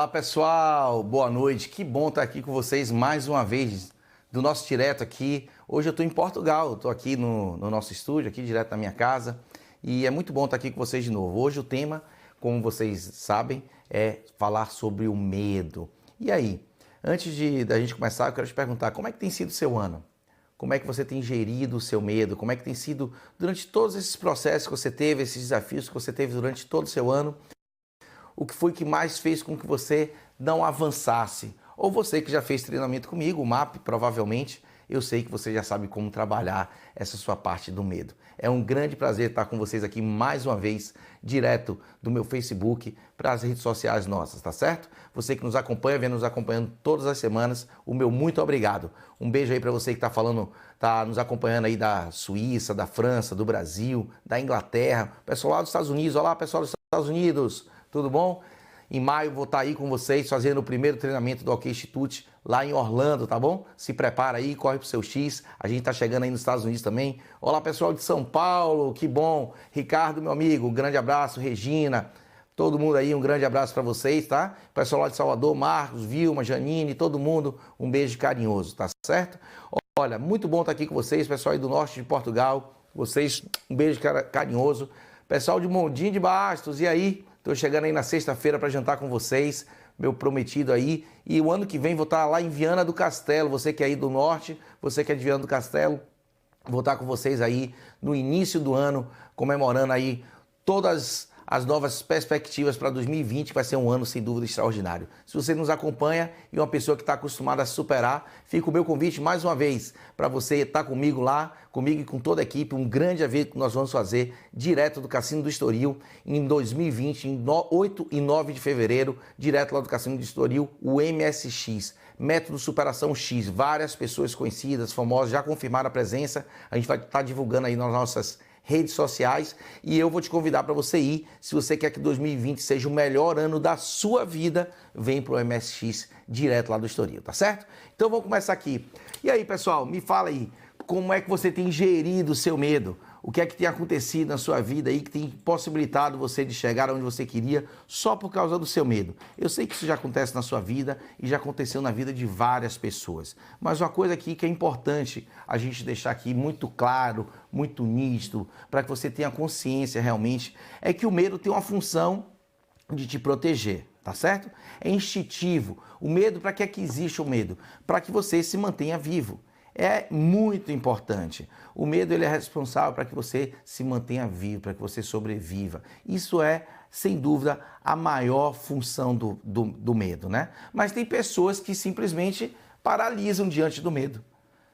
Olá pessoal, boa noite, que bom estar aqui com vocês mais uma vez do nosso direto aqui. Hoje eu estou em Portugal, estou aqui no nosso estúdio, aqui direto na minha casa e é muito bom estar aqui com vocês de novo. Hoje o tema, como vocês sabem, é falar sobre o medo. E aí, antes da gente começar, eu quero te perguntar, como é que tem sido o seu ano? Como é que você tem gerido o seu medo? Como é que tem sido durante todos esses processos que você teve, esses desafios que você teve durante todo o seu ano? O que foi que mais fez com que você não avançasse? Ou você que já fez treinamento comigo, o MAP, provavelmente, eu sei que você já sabe como trabalhar essa sua parte do medo. É um grande prazer estar com vocês aqui mais uma vez, direto do meu Facebook para as redes sociais nossas, tá certo? Você que nos acompanha, vem nos acompanhando todas as semanas, o meu muito obrigado. Um beijo aí para você que tá nos acompanhando aí da Suíça, da França, do Brasil, da Inglaterra, pessoal lá dos Estados Unidos. Olá, pessoal dos Estados Unidos. Tudo bom? Em maio vou estar aí com vocês fazendo o primeiro treinamento do OK Institute lá em Orlando, tá bom? Se prepara aí, corre pro seu X. A gente tá chegando aí nos Estados Unidos também. Olá, pessoal de São Paulo, que bom. Ricardo, meu amigo, um grande abraço. Regina, todo mundo aí, um grande abraço para vocês, tá? Pessoal lá de Salvador, Marcos, Vilma, Janine, todo mundo, um beijo carinhoso, tá certo? Olha, muito bom estar aqui com vocês, pessoal aí do norte de Portugal. Vocês, um beijo carinhoso. Pessoal de Mondinho de Bastos, e aí? Estou chegando aí na sexta-feira para jantar com vocês, meu prometido aí. E o ano que vem vou estar lá em Viana do Castelo. Você que é aí do norte, você que é de Viana do Castelo, vou estar com vocês aí no início do ano, comemorando aí todas as novas perspectivas para 2020, que vai ser um ano sem dúvida extraordinário. Se você nos acompanha e uma pessoa que está acostumada a superar, fica o meu convite mais uma vez para você estar comigo lá, comigo e com toda a equipe, um grande evento que nós vamos fazer direto do Cassino do Estoril em 2020, em 8 e 9 de fevereiro, direto lá do Cassino do Estoril, o MSX. Método Superação X, várias pessoas conhecidas, famosas, já confirmaram a presença, a gente vai estar divulgando aí nas nossas redes sociais e eu vou te convidar para você ir. Se você quer que 2020 seja o melhor ano da sua vida, vem para o MSX direto lá do Estoril, tá certo? Então vamos começar aqui. E aí, pessoal, me fala aí, como é que você tem gerido o seu medo? O que é que tem acontecido na sua vida aí que tem possibilitado você de chegar onde você queria só por causa do seu medo? Eu sei que isso já acontece na sua vida e já aconteceu na vida de várias pessoas. Mas uma coisa aqui que é importante a gente deixar aqui muito claro, muito nítido, para que você tenha consciência realmente, é que o medo tem uma função de te proteger, tá certo? É instintivo. O medo, para que é que existe o medo? Para que você se mantenha vivo. É muito importante. O medo ele é responsável para que você se mantenha vivo, para que você sobreviva. Isso é, sem dúvida, a maior função do medo, né? Mas tem pessoas que simplesmente paralisam diante do medo.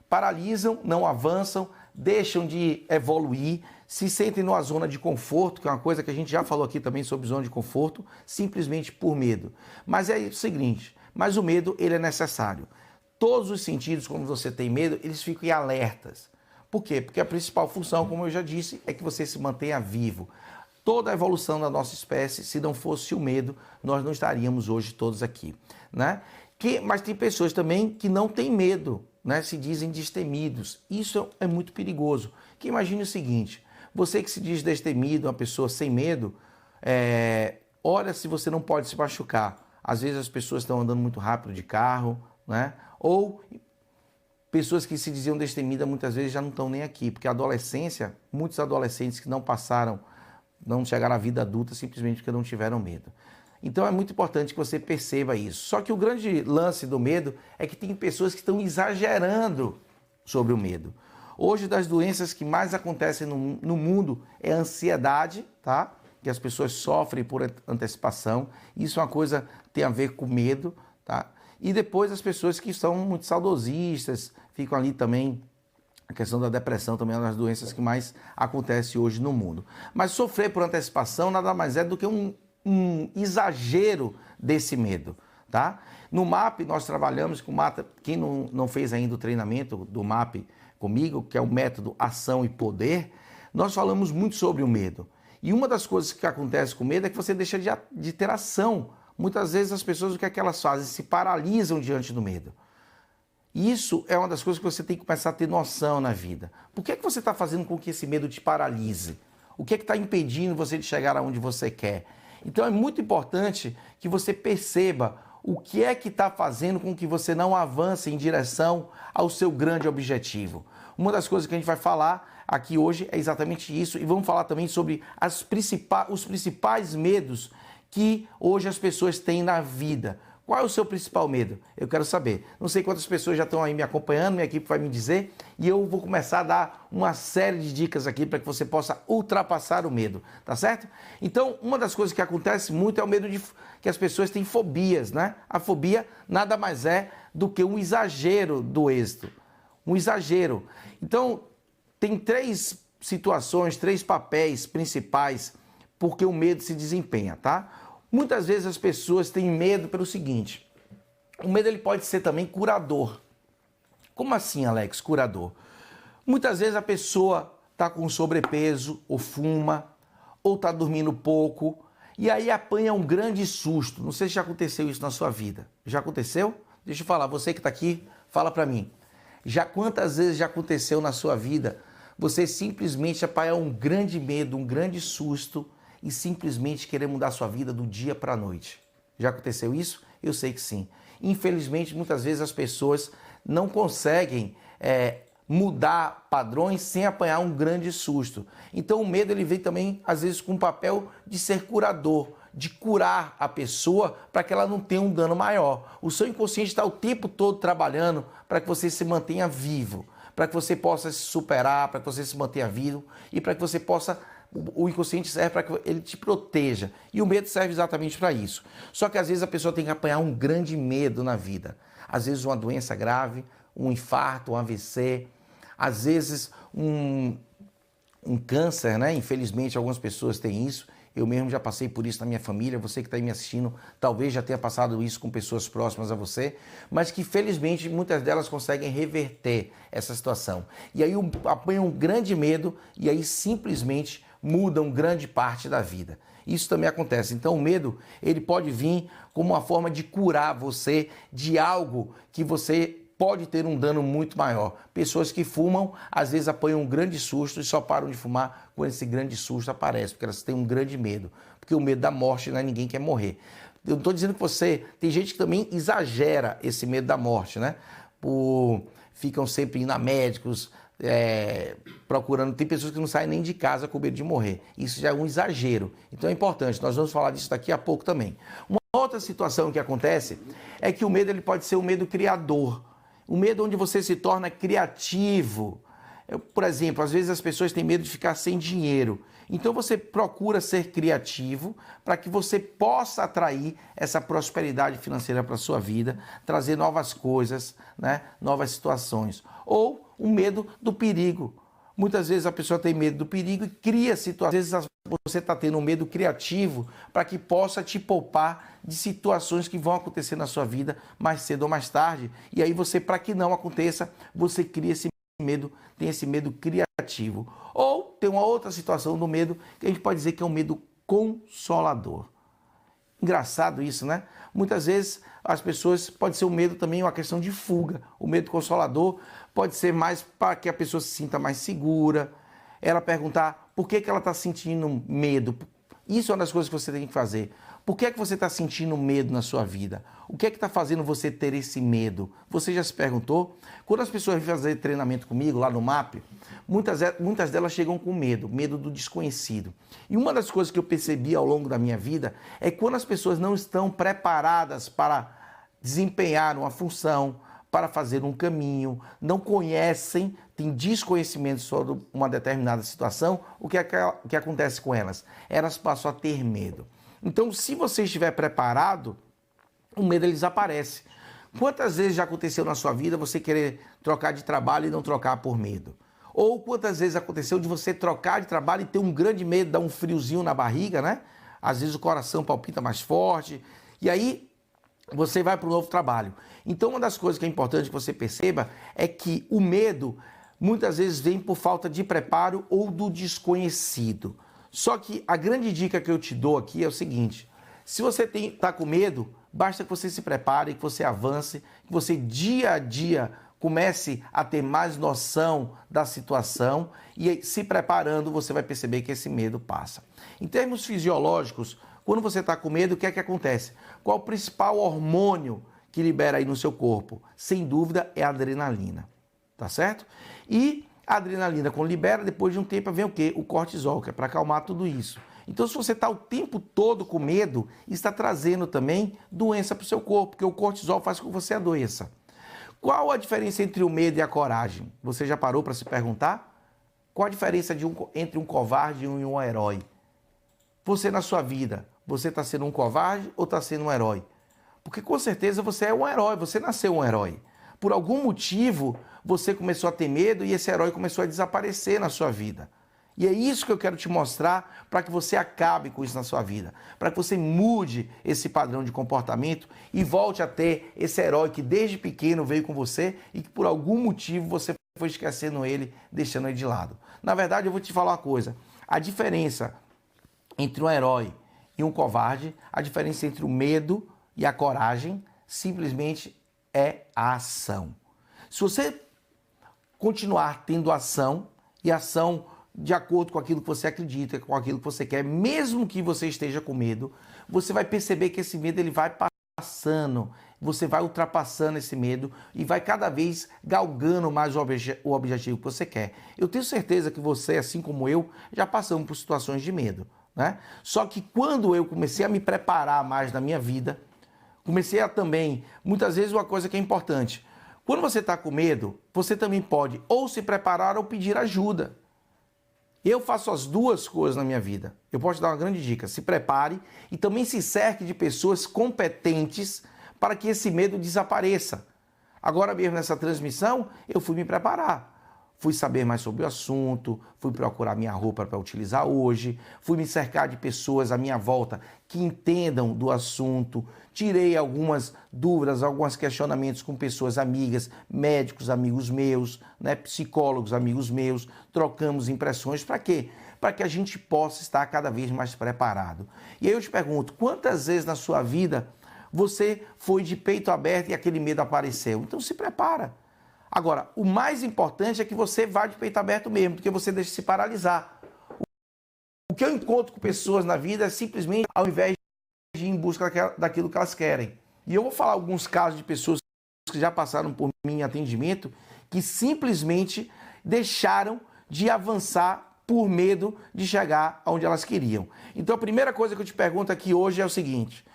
Paralisam, não avançam, deixam de evoluir, se sentem numa zona de conforto, que é uma coisa que a gente já falou aqui também sobre zona de conforto, simplesmente por medo. Mas é o seguinte, mas o medo ele é necessário. Todos os sentidos, quando você tem medo, eles ficam em alertas. Por quê? Porque a principal função, como eu já disse, é que você se mantenha vivo. Toda a evolução da nossa espécie, se não fosse o medo, nós não estaríamos hoje todos aqui, né? Mas tem pessoas também que não têm medo, né? Se dizem destemidos. Isso é muito perigoso. Que imagine o seguinte, você que se diz destemido, uma pessoa sem medo, olha se você não pode se machucar. Às vezes as pessoas estão andando muito rápido de carro, né? Ou pessoas que se diziam destemidas muitas vezes já não estão nem aqui, porque a adolescência, muitos adolescentes que não chegaram à vida adulta simplesmente porque não tiveram medo. Então é muito importante que você perceba isso. Só que o grande lance do medo é que tem pessoas que estão exagerando sobre o medo. Hoje, das doenças que mais acontecem no mundo é a ansiedade, tá? Que as pessoas sofrem por antecipação. Isso é uma coisa que tem a ver com medo, tá? E depois as pessoas que são muito saudosistas, ficam ali também, a questão da depressão também é uma das doenças que mais acontece hoje no mundo. Mas sofrer por antecipação nada mais é do que um exagero desse medo, tá? No MAP nós trabalhamos com quem não fez ainda o treinamento do MAP comigo, que é o método Ação e Poder, nós falamos muito sobre o medo. E uma das coisas que acontece com o medo é que você deixa de ter ação. Muitas vezes as pessoas, o que é que elas fazem? Se paralisam diante do medo. Isso é uma das coisas que você tem que começar a ter noção na vida. Por que é que você está fazendo com que esse medo te paralise? O que é que está impedindo você de chegar aonde você quer? Então é muito importante que você perceba o que é que está fazendo com que você não avance em direção ao seu grande objetivo. Uma das coisas que a gente vai falar aqui hoje é exatamente isso, e vamos falar também sobre os principais medos que hoje as pessoas têm na vida. Qual é o seu principal medo? Eu quero saber. Não sei quantas pessoas já estão aí me acompanhando, minha equipe vai me dizer, e eu vou começar a dar uma série de dicas aqui para que você possa ultrapassar o medo, tá certo? Então, uma das coisas que acontece muito é o medo de que as pessoas têm fobias, né? A fobia nada mais é do que um exagero do êxito, um exagero. Então, tem três situações, três papéis principais porque o medo se desempenha, tá? Muitas vezes as pessoas têm medo pelo seguinte: o medo ele pode ser também curador. Como assim, Alex, curador? Muitas vezes a pessoa está com sobrepeso, ou fuma, ou está dormindo pouco, e aí apanha um grande susto. Não sei se já aconteceu isso na sua vida. Já aconteceu? Deixa eu falar, você que está aqui, fala para mim. Quantas vezes já aconteceu na sua vida você simplesmente apanhar um grande medo, um grande susto, e simplesmente querer mudar a sua vida do dia para a noite? Já aconteceu isso? Eu sei que sim. Infelizmente, muitas vezes as pessoas não conseguem mudar padrões sem apanhar um grande susto. Então o medo ele vem também, às vezes, com o papel de ser curador, de curar a pessoa para que ela não tenha um dano maior. O seu inconsciente está o tempo todo trabalhando para que você se mantenha vivo, para que você possa se superar, para que você se mantenha vivo e para que você possa... O inconsciente serve para que ele te proteja. E o medo serve exatamente para isso. Só que às vezes a pessoa tem que apanhar um grande medo na vida. Às vezes uma doença grave, um infarto, um AVC. Às vezes um câncer, né? Infelizmente algumas pessoas têm isso. Eu mesmo já passei por isso na minha família. Você que está aí me assistindo talvez já tenha passado isso com pessoas próximas a você. Mas que felizmente muitas delas conseguem reverter essa situação. E aí apanham um grande medo e aí simplesmente mudam grande parte da vida. Isso também acontece. Então o medo, ele pode vir como uma forma de curar você de algo que você pode ter um dano muito maior. Pessoas que fumam, às vezes apanham um grande susto e só param de fumar quando esse grande susto aparece, porque elas têm um grande medo. Porque o medo da morte, né? Ninguém quer morrer. Eu não estou dizendo que você... Tem gente que também exagera esse medo da morte, né? Ficam sempre indo a médicos... procurando, tem pessoas que não saem nem de casa com medo de morrer. Isso já é um exagero. Então é importante, nós vamos falar disso daqui a pouco também. Uma outra situação que acontece é que o medo ele pode ser um medo criador. O medo onde você se torna criativo. Por exemplo, às vezes as pessoas têm medo de ficar sem dinheiro. Então você procura ser criativo para que você possa atrair essa prosperidade financeira para a sua vida, trazer novas coisas, né? Novas situações. Ou o medo do perigo. Muitas vezes a pessoa tem medo do perigo e cria situações. Às vezes você está tendo um medo criativo para que possa te poupar de situações que vão acontecer na sua vida mais cedo ou mais tarde. E aí você, para que não aconteça, você cria esse medo, tem esse medo criativo. Ou tem uma outra situação do medo que a gente pode dizer que é um medo consolador. Engraçado isso, né? Muitas vezes as pessoas, pode ser um medo também uma questão de fuga. O medo consolador pode ser mais para que a pessoa se sinta mais segura, ela perguntar por que ela está sentindo medo. Isso é uma das coisas que você tem que fazer. Por que é que você está sentindo medo na sua vida? O que é que está fazendo você ter esse medo? Você já se perguntou? Quando as pessoas vêm fazer treinamento comigo lá no MAP, muitas delas chegam com medo do desconhecido. E uma das coisas que eu percebi ao longo da minha vida é que quando as pessoas não estão preparadas para desempenhar uma função, para fazer um caminho, não conhecem, têm desconhecimento sobre uma determinada situação, o que acontece com elas? Elas passam a ter medo. Então, se você estiver preparado, o medo ele desaparece. Quantas vezes já aconteceu na sua vida você querer trocar de trabalho e não trocar por medo? Ou quantas vezes aconteceu de você trocar de trabalho e ter um grande medo, dar um friozinho na barriga, né? Às vezes o coração palpita mais forte, e aí você vai para um novo trabalho. Então, uma das coisas que é importante que você perceba é que o medo muitas vezes vem por falta de preparo ou do desconhecido. Só que a grande dica que eu te dou aqui é o seguinte: se você está com medo, basta que você se prepare, que você avance, que você dia a dia comece a ter mais noção da situação e se preparando você vai perceber que esse medo passa. Em termos fisiológicos, Quando você está com medo, o que é que acontece? Qual o principal hormônio que libera aí no seu corpo? Sem dúvida é a adrenalina, tá certo? E a adrenalina, quando libera, depois de um tempo vem o quê? O cortisol, que é para acalmar tudo isso. Então, se você está o tempo todo com medo, está trazendo também doença para o seu corpo, porque o cortisol faz com que você adoeça. Qual a diferença entre o medo e a coragem? Você já parou para se perguntar? Qual a diferença entre um covarde e um herói? Você na sua vida, você está sendo um covarde ou está sendo um herói? Porque com certeza você é um herói, você nasceu um herói. Por algum motivo, você começou a ter medo e esse herói começou a desaparecer na sua vida. E é isso que eu quero te mostrar para que você acabe com isso na sua vida. Para que você mude esse padrão de comportamento e volte a ter esse herói que desde pequeno veio com você e que por algum motivo você foi esquecendo ele, deixando ele de lado. Na verdade, eu vou te falar uma coisa. A diferença entre um herói e um covarde, a diferença entre o medo e a coragem, simplesmente é a ação. Se você continuar tendo ação, e ação de acordo com aquilo que você acredita, com aquilo que você quer, mesmo que você esteja com medo, você vai perceber que esse medo ele vai passando, você vai ultrapassando esse medo e vai cada vez galgando mais o objetivo que você quer. Eu tenho certeza que você, assim como eu, já passamos por situações de medo, né? Só que quando eu comecei a me preparar mais na minha vida, comecei a também, muitas vezes uma coisa que é importante, quando você está com medo, você também pode ou se preparar ou pedir ajuda. Eu faço as duas coisas na minha vida. Eu posso te dar uma grande dica. Se prepare e também se cerque de pessoas competentes para que esse medo desapareça. Agora mesmo nessa transmissão, eu fui me preparar. Fui saber mais sobre o assunto, fui procurar minha roupa para utilizar hoje, fui me cercar de pessoas à minha volta que entendam do assunto, tirei algumas dúvidas, alguns questionamentos com pessoas amigas, médicos, amigos meus, né, psicólogos, amigos meus, trocamos impressões. Para quê? Para que a gente possa estar cada vez mais preparado. E aí eu te pergunto, quantas vezes na sua vida você foi de peito aberto e aquele medo apareceu? Então se prepara. Agora, o mais importante é que você vá de peito aberto mesmo, porque você deixa se paralisar. O que eu encontro com pessoas na vida é simplesmente ao invés de ir em busca daquilo que elas querem. E eu vou falar alguns casos de pessoas que já passaram por mim em atendimento, que simplesmente deixaram de avançar por medo de chegar onde elas queriam. Então a primeira coisa que eu te pergunto aqui hoje é o seguinte,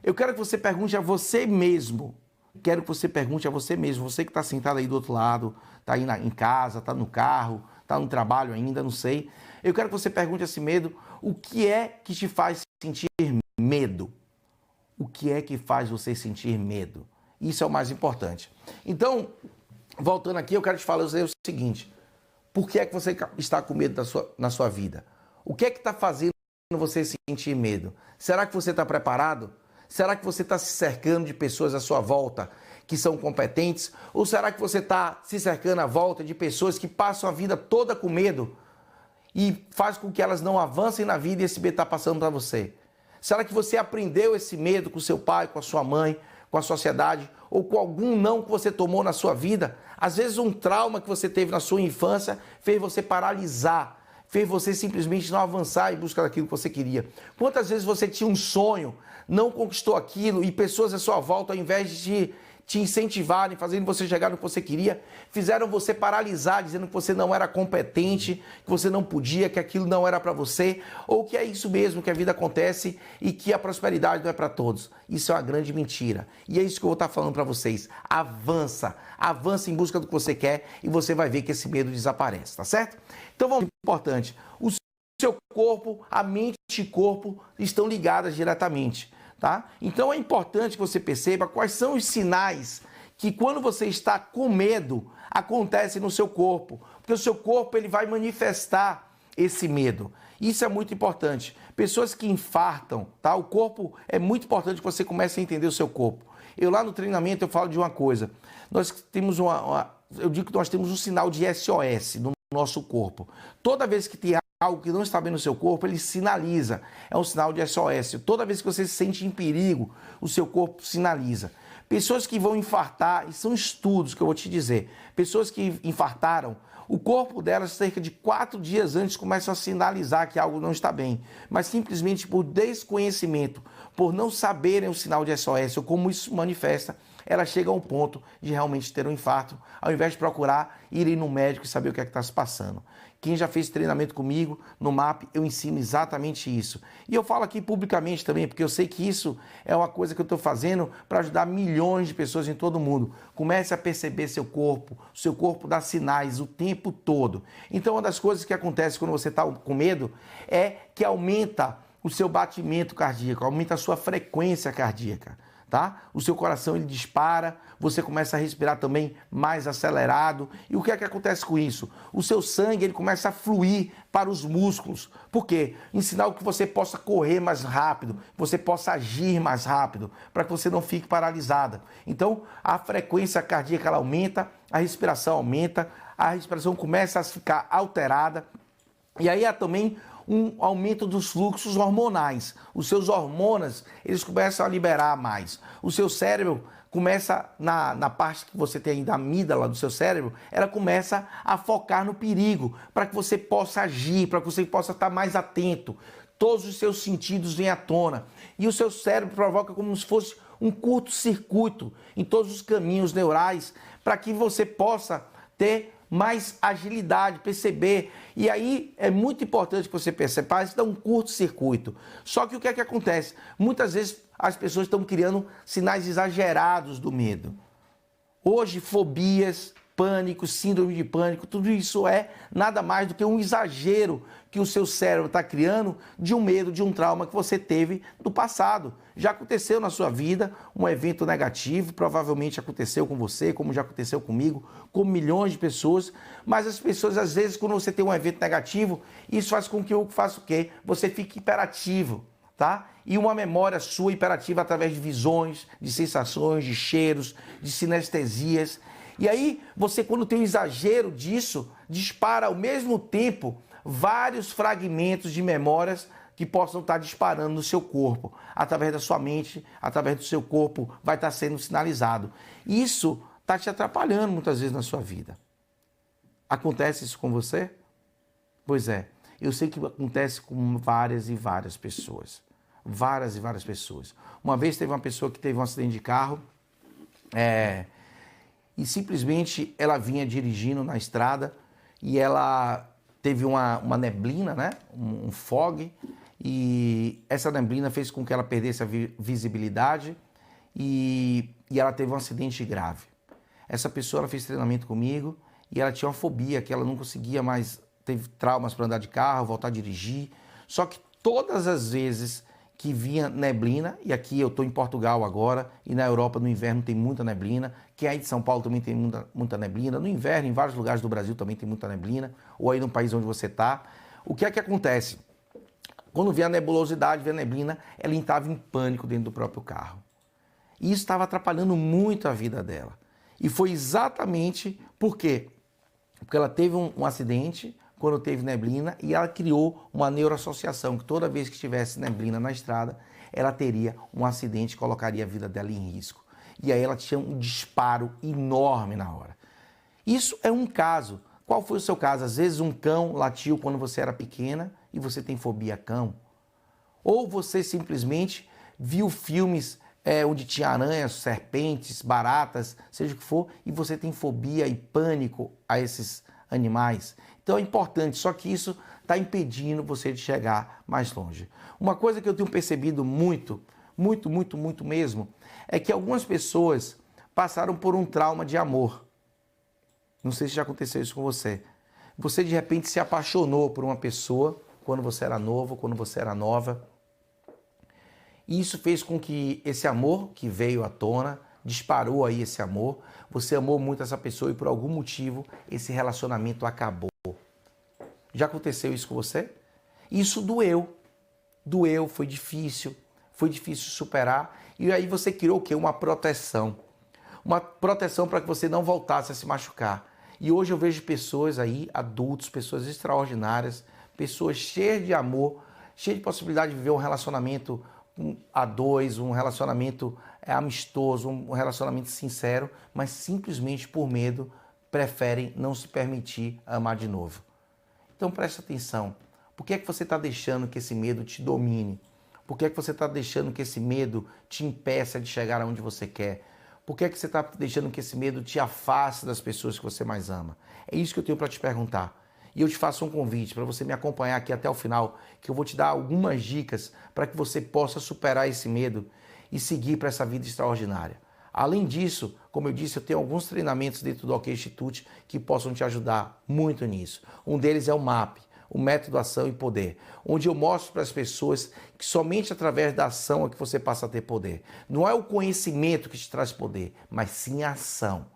eu quero que você pergunte a você mesmo, quero que você pergunte a você mesmo, você que está sentado aí do outro lado, está aí em casa, está no carro, está no trabalho ainda, não sei. Eu quero que você pergunte a si mesmo, o que é que te faz sentir medo? O que é que faz você sentir medo? Isso é o mais importante. Então, voltando aqui, eu quero te falar o seguinte, por que é que você está com medo na sua vida? O que é que está fazendo você sentir medo? Será que você está preparado? Será que você está se cercando de pessoas à sua volta que são competentes? Ou será que você está se cercando à volta de pessoas que passam a vida toda com medo e faz com que elas não avancem na vida e esse medo está passando para você? Será que você aprendeu esse medo com seu pai, com a sua mãe, com a sociedade ou com algum não que você tomou na sua vida? Às vezes um trauma que você teve na sua infância fez você paralisar, fez você simplesmente não avançar em busca daquilo que você queria. Quantas vezes você tinha um sonho, não conquistou aquilo e pessoas à sua volta, ao invés de te incentivarem, fazendo você chegar no que você queria, fizeram você paralisar, dizendo que você não era competente, que você não podia, que aquilo não era para você, ou que é isso mesmo, que a vida acontece e que a prosperidade não é para todos. Isso é uma grande mentira. E é isso que eu vou estar falando para vocês. Avança, avança em busca do que você quer e você vai ver que esse medo desaparece, tá certo? Então, vamos importante. O seu corpo, a mente e o corpo estão ligadas diretamente. Tá? Então é importante que você perceba quais são os sinais que quando você está com medo acontecem no seu corpo, porque o seu corpo ele vai manifestar esse medo. Isso é muito importante. Pessoas que infartam, tá? O corpo é muito importante que você comece a entender o seu corpo. Eu lá no treinamento eu falo de uma coisa. Nós temos eu digo que nós temos um sinal de SOS no nosso corpo. Toda vez que tem algo que não está bem no seu corpo, ele sinaliza. É um sinal de SOS. Toda vez que você se sente em perigo, o seu corpo sinaliza. Pessoas que vão infartar, e são estudos que eu vou te dizer, pessoas que infartaram O corpo delas, cerca de 4 dias antes, começa a sinalizar que algo não está bem. Mas simplesmente por desconhecimento, por não saberem o sinal de SOS ou como isso se manifesta, elas chegam ao ponto de realmente ter um infarto, ao invés de procurar irem no médico e saber o que é que está se passando. Quem já fez treinamento comigo no MAP, eu ensino exatamente isso. E eu falo aqui publicamente também, porque eu sei que isso é uma coisa que eu estou fazendo para ajudar milhões de pessoas em todo o mundo. Comece a perceber seu corpo dá sinais o tempo todo. Então, uma das coisas que acontece quando você está com medo é que aumenta o seu batimento cardíaco, aumenta a sua frequência cardíaca. Tá? O seu coração ele dispara, você começa a respirar também mais acelerado. E o que é que acontece com isso? O seu sangue ele começa a fluir para os músculos. Por quê? Em sinal que você possa correr mais rápido, você possa agir mais rápido, para que você não fique paralisada. Então, a frequência cardíaca ela aumenta, a respiração aumenta, a respiração começa a ficar alterada. E aí há também um aumento dos fluxos hormonais. Os seus hormônios, eles começam a liberar mais. O seu cérebro começa, na parte que você tem aí da amígdala do seu cérebro, ela começa a focar no perigo, para que você possa agir, para que você possa estar mais atento. Todos os seus sentidos vêm à tona. E o seu cérebro provoca como se fosse um curto-circuito em todos os caminhos neurais, para que você possa ter mais agilidade, perceber. E aí é muito importante que você perceba, isso dá um curto-circuito. Só que o que é que acontece? Muitas vezes as pessoas estão criando sinais exagerados do medo. Hoje, fobias, pânico, síndrome de pânico, tudo isso é nada mais do que um exagero que o seu cérebro está criando de um medo, de um trauma que você teve no passado. Já aconteceu na sua vida um evento negativo, provavelmente aconteceu com você, como já aconteceu comigo, com milhões de pessoas, mas as pessoas, às vezes, quando você tem um evento negativo, isso faz com que faça o quê? Você fique hiperativo, tá? E uma memória sua hiperativa através de visões, de sensações, de cheiros, de sinestesias. E aí, você, quando tem um exagero disso, dispara ao mesmo tempo vários fragmentos de memórias que possam estar disparando no seu corpo. Através da sua mente, através do seu corpo, vai estar sendo sinalizado. Isso está te atrapalhando muitas vezes na sua vida. Acontece isso com você? Pois é, eu sei que acontece com várias e várias pessoas. Várias e várias pessoas. Uma vez teve uma pessoa que teve um acidente de carro, e simplesmente ela vinha dirigindo na estrada e ela teve uma neblina, né? Um fog, e essa neblina fez com que ela perdesse a visibilidade e ela teve um acidente grave. Essa pessoa ela fez treinamento comigo e ela tinha uma fobia, que ela não conseguia mais, teve traumas para andar de carro, voltar a dirigir. Só que todas as vezes que vinha neblina, e aqui eu estou em Portugal agora, e na Europa no inverno tem muita neblina, que aí de São Paulo também tem muita neblina, no inverno em vários lugares do Brasil também tem muita neblina, ou aí no país onde você está. O que é que acontece? Quando vê a nebulosidade, vê a neblina, ela entrava em pânico dentro do próprio carro. E isso estava atrapalhando muito a vida dela. E foi exatamente por quê? Porque ela teve um acidente quando teve neblina e ela criou uma neuroassociação que toda vez que tivesse neblina na estrada, ela teria um acidente que colocaria a vida dela em risco. E aí ela tinha um disparo enorme na hora. Isso é um caso. Qual foi o seu caso? Às vezes um cão latiu quando você era pequena e você tem fobia a cão. Ou você simplesmente viu filmes onde tinha aranhas, serpentes, baratas, seja o que for, e você tem fobia e pânico a esses animais. Então é importante, só que isso está impedindo você de chegar mais longe. Uma coisa que eu tenho percebido muito mesmo, é que algumas pessoas passaram por um trauma de amor. Não sei se já aconteceu isso com você. Você de repente se apaixonou por uma pessoa quando você era novo, quando você era nova. E isso fez com que esse amor que veio à tona, disparou aí esse amor, você amou muito essa pessoa e por algum motivo esse relacionamento acabou. Já aconteceu isso com você? Isso doeu. Doeu, foi difícil superar. E aí você criou o quê? Uma proteção. Uma proteção para que você não voltasse a se machucar. E hoje eu vejo pessoas aí, adultos, pessoas extraordinárias, pessoas cheias de amor, cheias de possibilidade de viver um relacionamento a dois, um relacionamento amistoso, um relacionamento sincero, mas simplesmente por medo preferem não se permitir amar de novo. Então preste atenção. Por que é que você está deixando que esse medo te domine? Por que é que você está deixando que esse medo te impeça de chegar aonde você quer? Por que é que você está deixando que esse medo te afaste das pessoas que você mais ama? É isso que eu tenho para te perguntar. E eu te faço um convite para você me acompanhar aqui até o final, que eu vou te dar algumas dicas para que você possa superar esse medo e seguir para essa vida extraordinária. Além disso, como eu disse, eu tenho alguns treinamentos dentro do OK Institute que possam te ajudar muito nisso. Um deles é o MAP, o Método Ação e Poder, onde eu mostro para as pessoas que somente através da ação é que você passa a ter poder. Não é o conhecimento que te traz poder, mas sim a ação.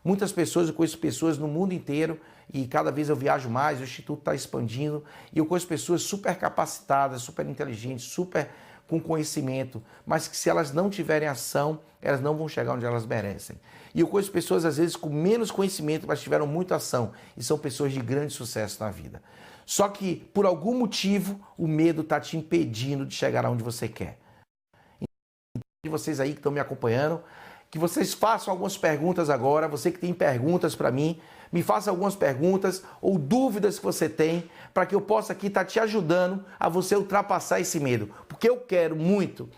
Muitas pessoas, eu conheço pessoas no mundo inteiro e cada vez eu viajo mais, o Instituto está expandindo e eu conheço pessoas super capacitadas, super inteligentes, super com conhecimento, mas que se elas não tiverem ação, elas não vão chegar onde elas merecem. E eu conheço pessoas às vezes com menos conhecimento, mas tiveram muita ação e são pessoas de grande sucesso na vida. Só que por algum motivo o medo está te impedindo de chegar aonde você quer. E vocês aí que estão me acompanhando, que vocês façam algumas perguntas agora, você que tem perguntas para mim, me faça algumas perguntas ou dúvidas que você tem, para que eu possa aqui estar te ajudando a você ultrapassar esse medo. Porque eu quero muito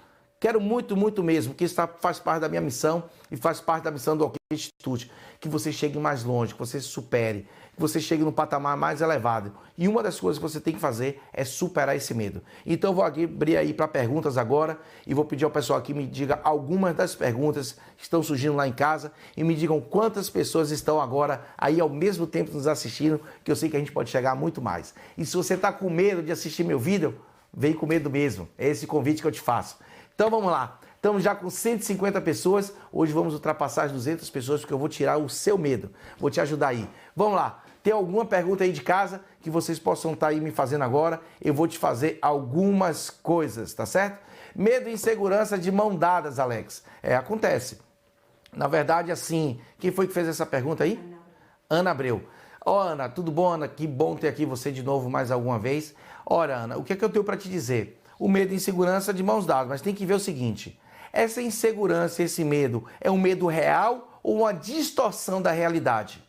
mesmo, que isso faz parte da minha missão e faz parte da missão do OK Institute, que você chegue mais longe, que você se supere, que você chegue num patamar mais elevado. E uma das coisas que você tem que fazer é superar esse medo. Então eu vou abrir aí para perguntas agora e vou pedir ao pessoal aqui me diga algumas das perguntas que estão surgindo lá em casa e me digam quantas pessoas estão agora aí ao mesmo tempo nos assistindo, que eu sei que a gente pode chegar muito mais. E se você está com medo de assistir meu vídeo, vem com medo mesmo. É esse convite que eu te faço. Então vamos lá. Estamos já com 150 pessoas. Hoje vamos ultrapassar as 200 pessoas porque eu vou tirar o seu medo. Vou te ajudar aí. Vamos lá. Tem alguma pergunta aí de casa que vocês possam estar aí me fazendo agora? Eu vou te fazer algumas coisas, tá certo? Medo e insegurança de mão dadas, Alex. Acontece. Na verdade, assim, quem foi que fez essa pergunta aí? Ana Abreu. Ana, tudo bom, Ana? Que bom ter aqui você de novo mais alguma vez. Ora, Ana, o que é que eu tenho para te dizer? O medo e insegurança de mãos dadas, mas tem que ver o seguinte, essa insegurança, esse medo, é um medo real ou uma distorção da realidade?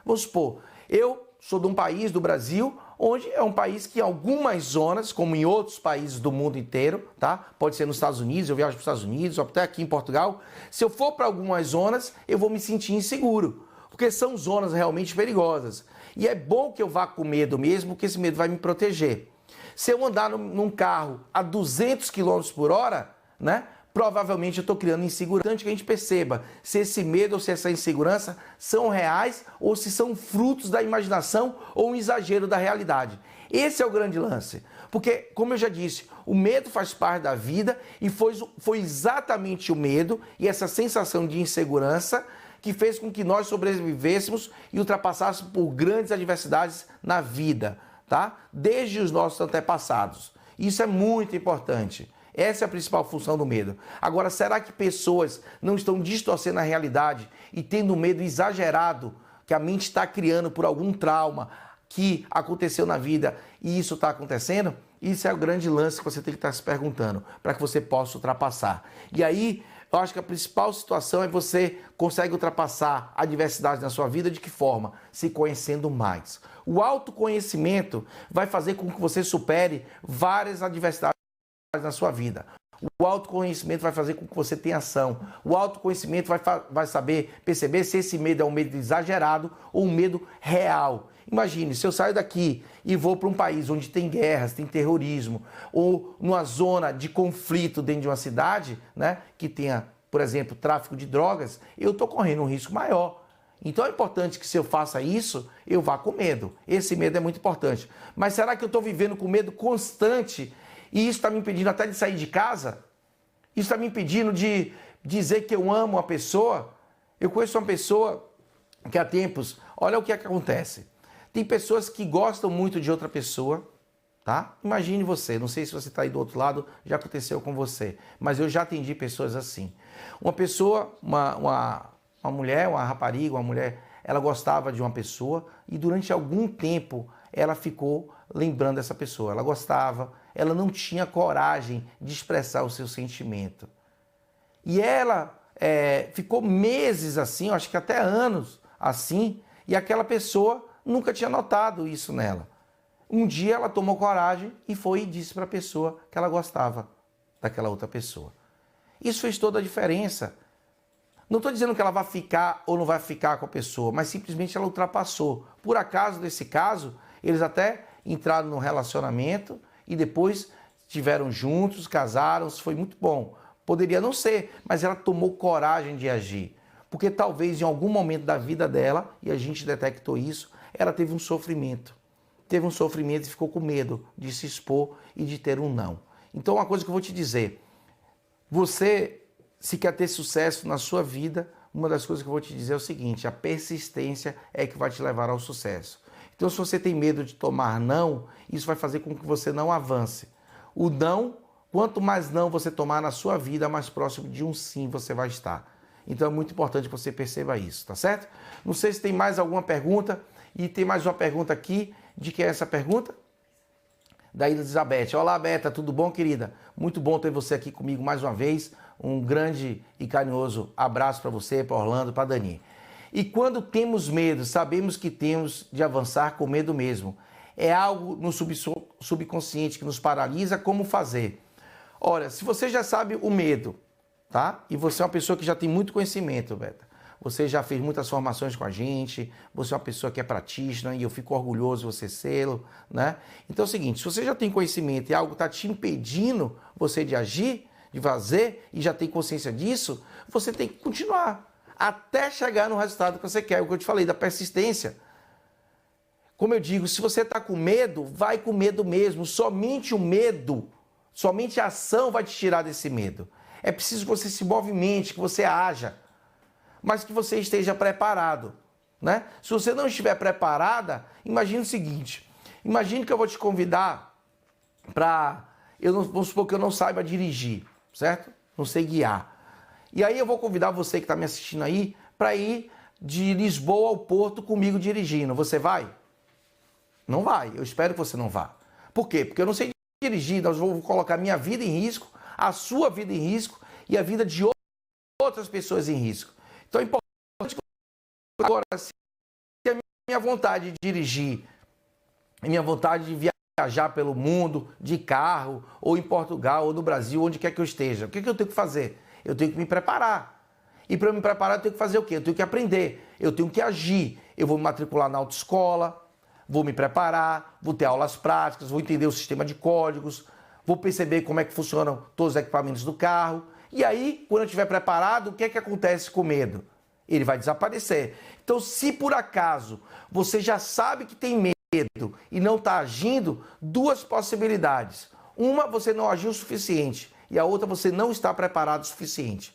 Vamos supor, eu sou de um país, do Brasil, onde é um país que em algumas zonas, como em outros países do mundo inteiro, tá? Pode ser nos Estados Unidos, eu viajo para os Estados Unidos, ou até aqui em Portugal, se eu for para algumas zonas, eu vou me sentir inseguro, porque são zonas realmente perigosas. E é bom que eu vá com medo mesmo, porque esse medo vai me proteger. Se eu andar num carro a 200 km por hora, né, provavelmente eu estou criando insegurança. É importante que a gente perceba se esse medo ou se essa insegurança são reais ou se são frutos da imaginação ou um exagero da realidade. Esse é o grande lance. Porque, como eu já disse, o medo faz parte da vida e foi exatamente o medo e essa sensação de insegurança que fez com que nós sobrevivêssemos e ultrapassássemos por grandes adversidades na vida. Tá? Desde os nossos antepassados. Isso é muito importante. Essa é a principal função do medo. Agora, será que pessoas não estão distorcendo a realidade e tendo medo exagerado que a mente está criando por algum trauma que aconteceu na vida e isso está acontecendo? Isso é o grande lance que você tem que estar se perguntando para que você possa ultrapassar. E aí, eu acho que a principal situação é você consegue ultrapassar adversidades na sua vida de que forma? Se conhecendo mais. O autoconhecimento vai fazer com que você supere várias adversidades na sua vida. O autoconhecimento vai fazer com que você tenha ação. O autoconhecimento vai saber perceber se esse medo é um medo exagerado ou um medo real. Imagine, se eu saio daqui e vou para um país onde tem guerras, tem terrorismo, ou numa zona de conflito dentro de uma cidade, né, que tenha, por exemplo, tráfico de drogas, eu estou correndo um risco maior. Então é importante que se eu faça isso, eu vá com medo. Esse medo é muito importante. Mas será que eu estou vivendo com medo constante e isso está me impedindo até de sair de casa? Isso está me impedindo de dizer que eu amo a pessoa? Eu conheço uma pessoa que há tempos, olha o que é que acontece. Tem pessoas que gostam muito de outra pessoa, tá? Imagine você, não sei se você está aí do outro lado, já aconteceu com você, mas eu já atendi pessoas assim. Uma pessoa, uma mulher, uma rapariga, uma mulher, ela gostava de uma pessoa e durante algum tempo ela ficou lembrando dessa pessoa. Ela gostava, ela não tinha coragem de expressar o seu sentimento. E ela ficou meses assim, acho que até anos assim, E aquela pessoa nunca tinha notado isso nela. Um dia ela tomou coragem e foi e disse para a pessoa que ela gostava daquela outra pessoa. Isso fez toda a diferença. Não estou dizendo que ela vai ficar ou não vai ficar com a pessoa, mas simplesmente ela ultrapassou. Por acaso, nesse caso, eles até entraram no relacionamento e depois estiveram juntos, casaram-se, foi muito bom. Poderia não ser, mas ela tomou coragem de agir. Porque talvez em algum momento da vida dela, e a gente detectou isso, ela teve um sofrimento. Teve um sofrimento e ficou com medo de se expor e de ter um não. Então, uma coisa que eu vou te dizer, você, se quer ter sucesso na sua vida, uma das coisas que eu vou te dizer é o seguinte, a persistência é que vai te levar ao sucesso. Então, se você tem medo de tomar não, isso vai fazer com que você não avance. O não, quanto mais não você tomar na sua vida, mais próximo de um sim você vai estar. Então, é muito importante que você perceba isso, tá certo? Não sei se tem mais alguma pergunta, e tem mais uma pergunta aqui. De que é essa pergunta? Da Elizabeth. Olá, Beta, tudo bom, querida? Muito bom ter você aqui comigo mais uma vez. Um grande e carinhoso abraço para você, para Orlando, para Dani. E quando temos medo, sabemos que temos de avançar com medo mesmo. É algo no subconsciente que nos paralisa. Como fazer? Olha, se você já sabe o medo, tá? E você é uma pessoa que já tem muito conhecimento, Beta. Você já fez muitas formações com a gente, você é uma pessoa que é praticante e eu fico orgulhoso de você sê-lo, né? Então é o seguinte, se você já tem conhecimento e algo está te impedindo você de agir, de fazer, e já tem consciência disso, você tem que continuar até chegar no resultado que você quer. O que eu te falei da persistência. Como eu digo, se você está com medo, vai com medo mesmo. Somente o medo, somente a ação vai te tirar desse medo. É preciso que você se movimente, que você haja, mas que você esteja preparado, né? Se você não estiver preparada, imagine o seguinte, imagine que eu vou te convidar para, vamos supor que eu não saiba dirigir, certo? Não sei guiar. E aí eu vou convidar você que está me assistindo aí para ir de Lisboa ao Porto comigo dirigindo. Você vai? Não vai, eu espero que você não vá. Por quê? Porque eu não sei dirigir, nós vou colocar minha vida em risco, a sua vida em risco e a vida de outras pessoas em risco. Então é importante que agora, se a minha vontade de dirigir, a minha vontade de viajar pelo mundo, de carro, ou em Portugal, ou no Brasil, onde quer que eu esteja, o que eu tenho que fazer? Eu tenho que me preparar. E para me preparar eu tenho que fazer o quê? Eu tenho que aprender, eu tenho que agir. Eu vou me matricular na autoescola, vou me preparar, vou ter aulas práticas, vou entender o sistema de códigos, vou perceber como é que funcionam todos os equipamentos do carro. E aí, quando eu estiver preparado, o que é que acontece com o medo? Ele vai desaparecer. Então, se por acaso você já sabe que tem medo e não está agindo, duas possibilidades. Uma, você não agiu o suficiente. E a outra, você não está preparado o suficiente.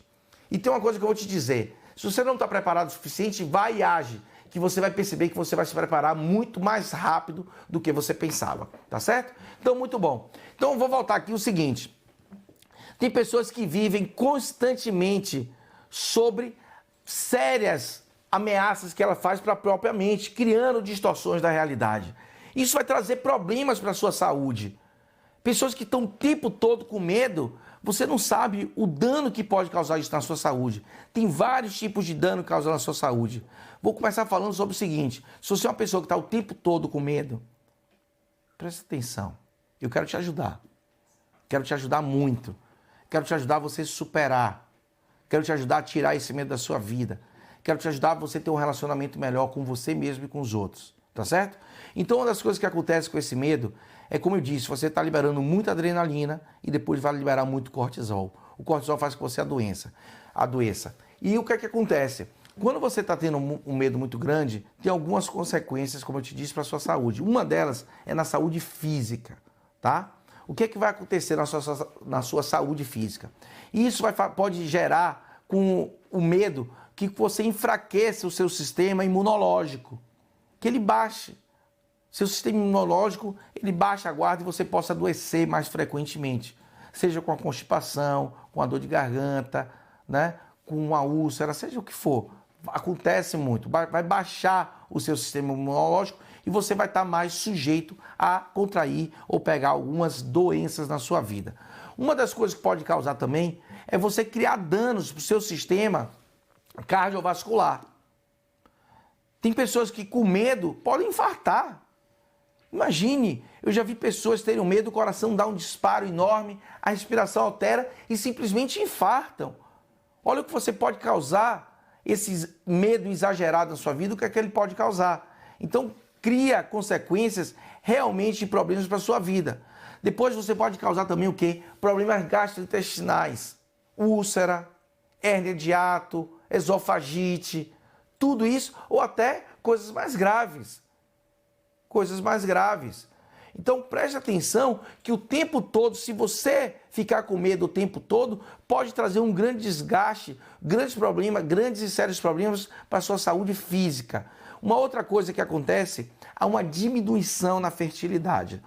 E tem uma coisa que eu vou te dizer. Se você não está preparado o suficiente, vai e age. Que você vai perceber que você vai se preparar muito mais rápido do que você pensava. Tá certo? Então, muito bom. Então, eu vou voltar aqui o seguinte. Tem pessoas que vivem constantemente sobre sérias ameaças que ela faz para a própria mente, criando distorções da realidade. Isso vai trazer problemas para a sua saúde. Pessoas que estão o tempo todo com medo, você não sabe o dano que pode causar isso na sua saúde. Tem vários tipos de dano que causa na sua saúde. Vou começar falando sobre o seguinte, se você é uma pessoa que está o tempo todo com medo, presta atenção, eu quero te ajudar. Quero te ajudar muito. Quero te ajudar a você se superar. Quero te ajudar a tirar esse medo da sua vida. Quero te ajudar a você ter um relacionamento melhor com você mesmo e com os outros. Tá certo? Então, uma das coisas que acontece com esse medo é, como eu disse, você está liberando muita adrenalina e depois vai liberar muito cortisol. O cortisol faz com que você adoeça. E o que é que acontece? Quando você está tendo um medo muito grande, tem algumas consequências, como eu te disse, para a sua saúde. Uma delas é na saúde física, tá? O que é que vai acontecer na sua saúde física? Isso pode gerar, com o medo, que você enfraqueça o seu sistema imunológico, que ele baixe. Seu sistema imunológico, ele baixa a guarda e você possa adoecer mais frequentemente. Seja com a constipação, com a dor de garganta, né? Com uma úlcera, seja o que for. Acontece muito. Vai baixar o seu sistema imunológico e você vai estar mais sujeito a contrair ou pegar algumas doenças na sua vida. Uma das coisas que pode causar também é você criar danos para o seu sistema cardiovascular. Tem pessoas que com medo podem infartar. Imagine, eu já vi pessoas terem medo, o coração dá um disparo enorme, a respiração altera e simplesmente infartam. Olha o que você pode causar, esse medo exagerado na sua vida, o que é que ele pode causar. Então, cria consequências realmente de problemas para a sua vida. Depois você pode causar também o quê? Problemas gastrointestinais, úlcera, hérnia de hiato, esofagite, tudo isso, ou até coisas mais graves. Coisas mais graves. Então preste atenção que o tempo todo, se você ficar com medo o tempo todo, pode trazer um grande desgaste, grandes problemas, grandes e sérios problemas para a sua saúde física. Uma outra coisa que acontece, há uma diminuição na fertilidade.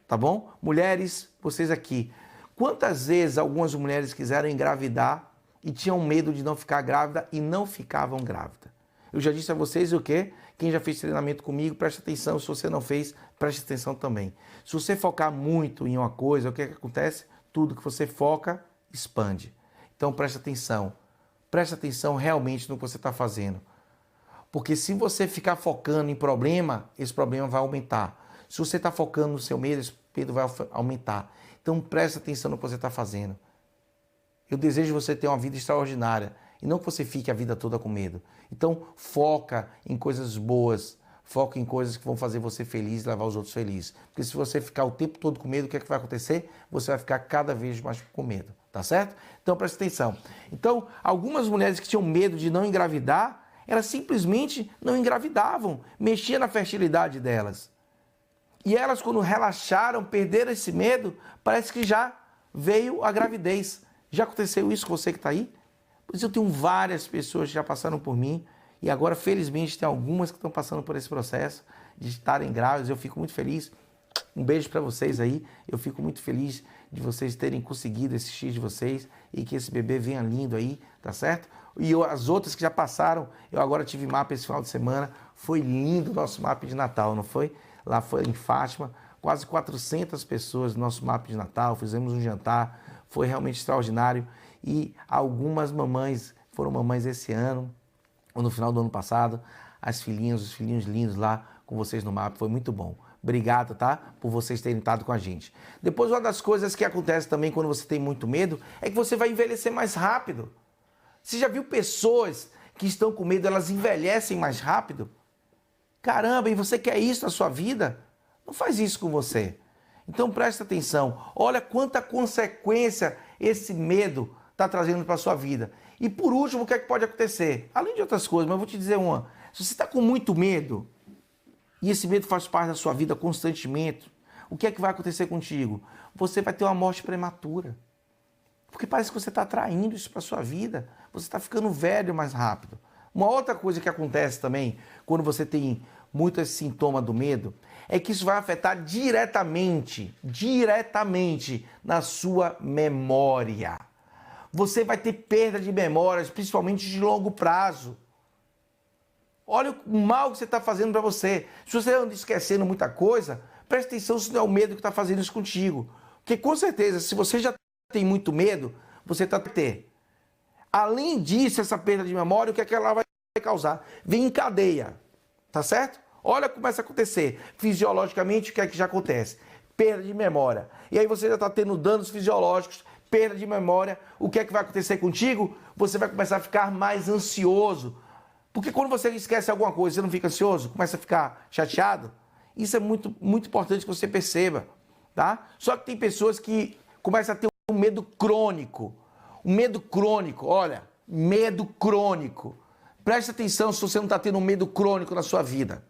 Tá bom? Mulheres, vocês aqui, quantas vezes algumas mulheres quiseram engravidar e tinham medo de não ficar grávida e não ficavam grávidas? Eu já disse a vocês o quê? Quem já fez treinamento comigo, preste atenção. Se você não fez, preste atenção também. Se você focar muito em uma coisa, o que é que acontece? Tudo que você foca, expande. Então preste atenção. Preste atenção realmente no que você está fazendo. Porque se você ficar focando em problema, esse problema vai aumentar. Se você está focando no seu medo, esse medo vai aumentar. Então preste atenção no que você está fazendo. Eu desejo você ter uma vida extraordinária. E não que você fique a vida toda com medo. Então, foca em coisas boas. Foca em coisas que vão fazer você feliz e levar os outros felizes. Porque se você ficar o tempo todo com medo, o que é que vai acontecer? Você vai ficar cada vez mais com medo. Tá certo? Então, presta atenção. Então, algumas mulheres que tinham medo de não engravidar, elas simplesmente não engravidavam. Mexia na fertilidade delas. E elas, quando relaxaram, perderam esse medo, parece que já veio a gravidez. Já aconteceu isso com você que está aí? Pois eu tenho várias pessoas que já passaram por mim e agora, felizmente, tem algumas que estão passando por esse processo de estarem grávidas. Eu fico muito feliz. Um beijo para vocês aí. Eu fico muito feliz de vocês terem conseguido esse X de vocês e que esse bebê venha lindo aí, tá certo? E as outras que já passaram, eu agora tive mapa esse final de semana. Foi lindo o nosso mapa de Natal, não foi? Lá foi em Fátima, quase 400 pessoas no nosso mapa de Natal. Fizemos um jantar, foi realmente extraordinário. E algumas mamães, foram mamães esse ano, ou no final do ano passado, as filhinhas, os filhinhos lindos lá com vocês no mapa, foi muito bom. Obrigado, tá? Por vocês terem estado com a gente. Depois, uma das coisas que acontece também quando você tem muito medo, é que você vai envelhecer mais rápido. Você já viu pessoas que estão com medo, elas envelhecem mais rápido? Caramba, e você quer isso na sua vida? Não faz isso com você. Então presta atenção, olha quanta consequência esse medo está trazendo para a sua vida. E por último, o que é que pode acontecer? Além de outras coisas, mas eu vou te dizer uma. Se você está com muito medo, e esse medo faz parte da sua vida constantemente, o que é que vai acontecer contigo? Você vai ter uma morte prematura. Porque parece que você está atraindo isso para a sua vida. Você está ficando velho mais rápido. Uma outra coisa que acontece também, quando você tem muito esse sintoma do medo, é que isso vai afetar diretamente na sua memória. Você vai ter perda de memórias, principalmente de longo prazo. Olha o mal que você está fazendo para você. Se você anda esquecendo muita coisa, preste atenção se não é o medo que está fazendo isso contigo. Porque com certeza, se você já tem muito medo, você está a ter. Além disso, essa perda de memória, o que é que ela vai causar? Vem em cadeia, tá certo? Olha como começa a acontecer. Fisiologicamente, o que é que já acontece? Perda de memória. E aí você já está tendo danos fisiológicos, perda de memória. O que é que vai acontecer contigo? Você vai começar a ficar mais ansioso. Porque quando você esquece alguma coisa, você não fica ansioso? Começa a ficar chateado? Isso é muito, muito importante que você perceba, tá? Só que tem pessoas que começam a ter um medo crônico. Um medo crônico, olha, medo crônico. Preste atenção se você não está tendo um medo crônico na sua vida.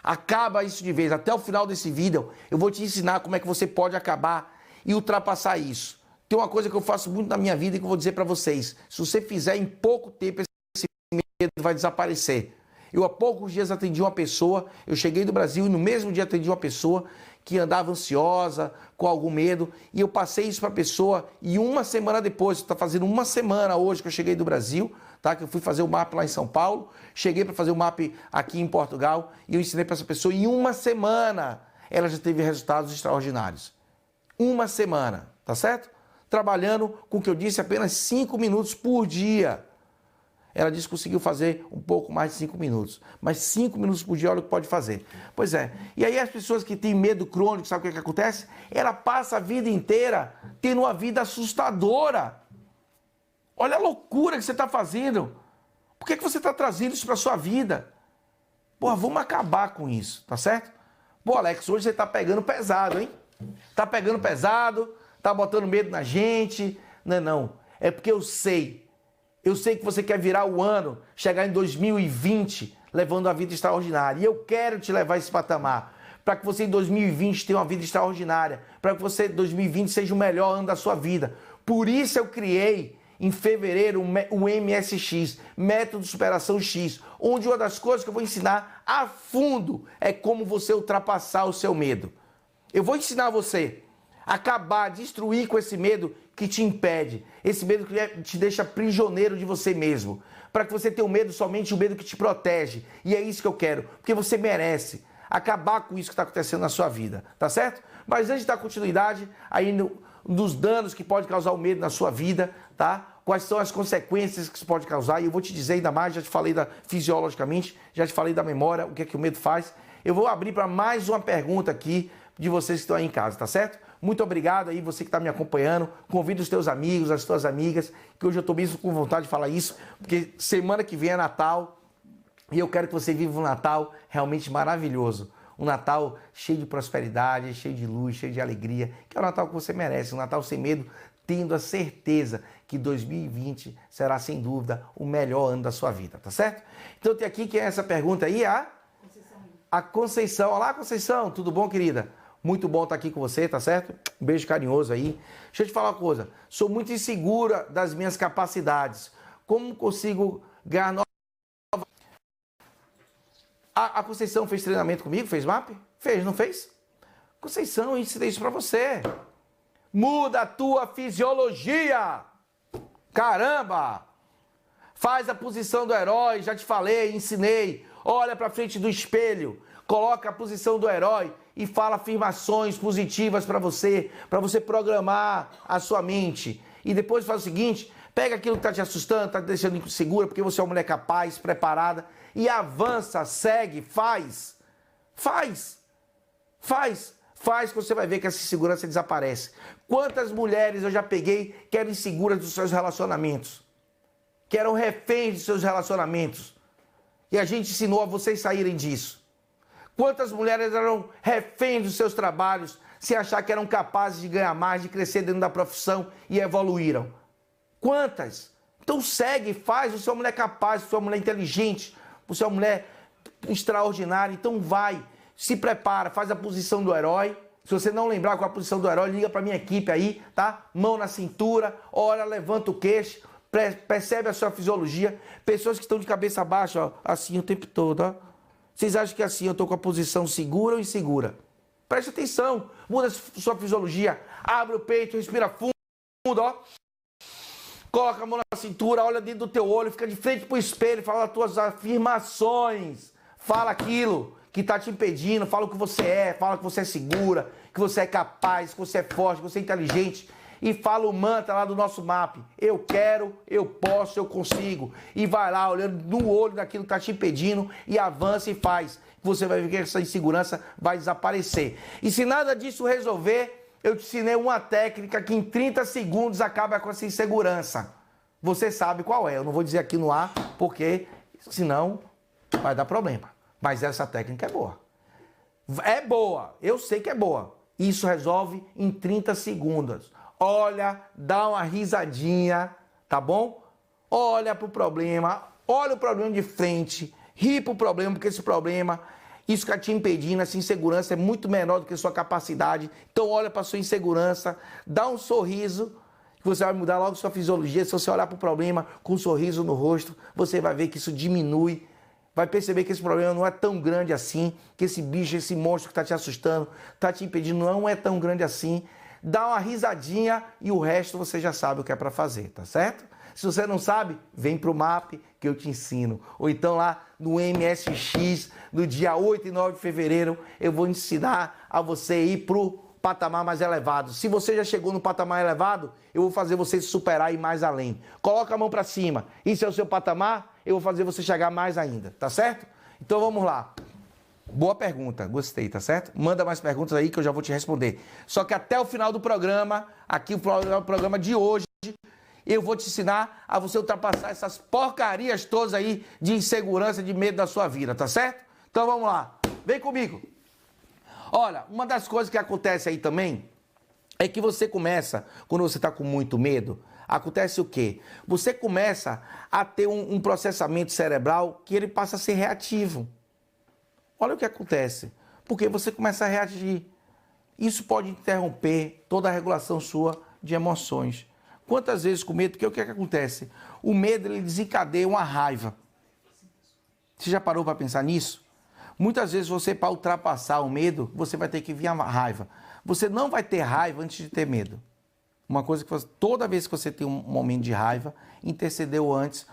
Acaba isso de vez. Até o final desse vídeo, eu vou te ensinar como é que você pode acabar e ultrapassar isso. Tem uma coisa que eu faço muito na minha vida e que eu vou dizer para vocês. Se você fizer em pouco tempo, esse medo vai desaparecer. Eu há poucos dias atendi uma pessoa, eu cheguei do Brasil e no mesmo dia atendi uma pessoa que andava ansiosa, com algum medo, e eu passei isso para a pessoa e uma semana depois, está fazendo uma semana hoje que eu cheguei do Brasil, tá? Que eu fui fazer o MAP lá em São Paulo, cheguei para fazer o MAP aqui em Portugal e eu ensinei para essa pessoa e em uma semana ela já teve resultados extraordinários. Uma semana, tá certo? Trabalhando com o que eu disse, apenas 5 minutos por dia. Ela disse que conseguiu fazer um pouco mais de 5 minutos. Mas 5 minutos por dia, olha o que pode fazer. Pois é. E aí as pessoas que têm medo crônico, sabe o que acontece? Ela passa a vida inteira tendo uma vida assustadora. Olha a loucura que você está fazendo. Por que você está trazendo isso para a sua vida? Pô, vamos acabar com isso, tá certo? Pô, Alex, hoje você está pegando pesado, hein? Tá pegando pesado, tá botando medo na gente. Não. É porque eu sei que você quer virar o ano, chegar em 2020, levando uma vida extraordinária. E eu quero te levar a esse patamar, para que você em 2020 tenha uma vida extraordinária, para que você em 2020 seja o melhor ano da sua vida. Por isso eu criei, em fevereiro, o MSX, Método de Superação X, onde uma das coisas que eu vou ensinar a fundo é como você ultrapassar o seu medo. Eu vou ensinar você a acabar, destruir com esse medo que te impede, esse medo que te deixa prisioneiro de você mesmo, para que você tenha o medo somente o medo que te protege. E é isso que eu quero, porque você merece acabar com isso que está acontecendo na sua vida, tá certo? Mas antes de dar continuidade aí nos danos que pode causar o medo na sua vida, tá? Quais são as consequências que isso pode causar, e eu vou te dizer ainda mais, já te falei fisiologicamente, já te falei da memória, o que é que o medo faz. Eu vou abrir para mais uma pergunta aqui de vocês que estão aí em casa, tá certo? Muito obrigado aí, você que está me acompanhando. Convida os teus amigos, as tuas amigas, que hoje eu estou mesmo com vontade de falar isso, porque semana que vem é Natal e eu quero que você viva um Natal realmente maravilhoso. Um Natal cheio de prosperidade, cheio de luz, cheio de alegria, que é o Natal que você merece. Um Natal sem medo, tendo a certeza que 2020 será, sem dúvida, o melhor ano da sua vida, tá certo? Então tem aqui, quem é essa pergunta aí? A Conceição. Olá, Conceição, tudo bom, querida? Muito bom estar aqui com você, tá certo? Um beijo carinhoso aí. Deixa eu te falar uma coisa. Sou muito insegura das minhas capacidades. Como consigo ganhar nova... A Conceição fez treinamento comigo? Fez MAP? Fez, não fez? Conceição, eu ensinei isso pra você. Muda a tua fisiologia. Caramba! Faz a posição do herói, já te falei, ensinei. Olha pra frente do espelho. Coloca a posição do herói e fala afirmações positivas para você programar a sua mente. E depois faz o seguinte, pega aquilo que está te assustando, está te deixando insegura, porque você é uma mulher capaz, preparada, e avança, segue, faz. Faz que você vai ver que essa insegurança desaparece. Quantas mulheres eu já peguei que eram inseguras dos seus relacionamentos, que eram reféns dos seus relacionamentos, e a gente ensinou a vocês saírem disso. Quantas mulheres eram reféns dos seus trabalhos, se achar que eram capazes de ganhar mais, de crescer dentro da profissão e evoluíram? Quantas? Então segue, faz, você é uma mulher capaz, você é uma mulher inteligente, você é uma mulher extraordinária, então vai, se prepara, faz a posição do herói. Se você não lembrar qual é a posição do herói, liga para minha equipe aí, tá? Mão na cintura, olha, levanta o queixo, percebe a sua fisiologia. Pessoas que estão de cabeça baixa, ó, assim o tempo todo, ó. Vocês acham que assim eu estou com a posição segura ou insegura? Preste atenção, muda a sua fisiologia, abre o peito, respira fundo, ó. Coloca a mão na cintura, olha dentro do teu olho, fica de frente pro espelho, fala as tuas afirmações. Fala aquilo que está te impedindo, fala o que você é, fala que você é segura, que você é capaz, que você é forte, que você é inteligente. E fala o mantra lá do nosso MAP. Eu quero, eu posso, eu consigo. E vai lá, olhando no olho daquilo que está te impedindo e avança e faz. Você vai ver que essa insegurança vai desaparecer. E se nada disso resolver, eu te ensinei uma técnica que em 30 segundos acaba com essa insegurança. Você sabe qual é. Eu não vou dizer aqui no ar, porque senão vai dar problema. Mas essa técnica é boa. É boa, eu sei que é boa. Isso resolve em 30 segundos. Olha, dá uma risadinha, tá bom? Olha pro problema, olha o problema de frente, ri pro problema, porque esse problema, isso que está te impedindo, essa insegurança é muito menor do que a sua capacidade. Então olha para sua insegurança, dá um sorriso, que você vai mudar logo sua fisiologia. Se você olhar pro problema com um sorriso no rosto, você vai ver que isso diminui. Vai perceber que esse problema não é tão grande assim, que esse bicho, esse monstro que está te assustando, está te impedindo, não é tão grande assim. Dá uma risadinha e o resto você já sabe o que é para fazer, tá certo? Se você não sabe, vem pro MAP que eu te ensino. Ou então lá no MSX, no dia 8 e 9 de fevereiro, eu vou ensinar a você ir pro patamar mais elevado. Se você já chegou no patamar elevado, eu vou fazer você se superar e ir mais além. Coloca a mão para cima. Isso é o seu patamar, eu vou fazer você chegar mais ainda, tá certo? Então vamos lá. Boa pergunta, gostei, tá certo? Manda mais perguntas aí que eu já vou te responder. Só que até o final do programa, aqui o programa de hoje, eu vou te ensinar a você ultrapassar essas porcarias todas aí de insegurança, de medo da sua vida, tá certo? Então vamos lá, vem comigo. Olha, uma das coisas que acontece aí também é que você começa, quando você está com muito medo, acontece o quê? Você começa a ter um processamento cerebral que ele passa a ser reativo. Olha o que acontece, porque você começa a reagir. Isso pode interromper toda a regulação sua de emoções. Quantas vezes com medo, porque o que é que acontece? O medo, ele desencadeia uma raiva. Você já parou para pensar nisso? Muitas vezes você, para ultrapassar o medo, você vai ter que vir a raiva. Você não vai ter raiva antes de ter medo. Uma coisa que toda vez que você tem um momento de raiva, intercedeu antes,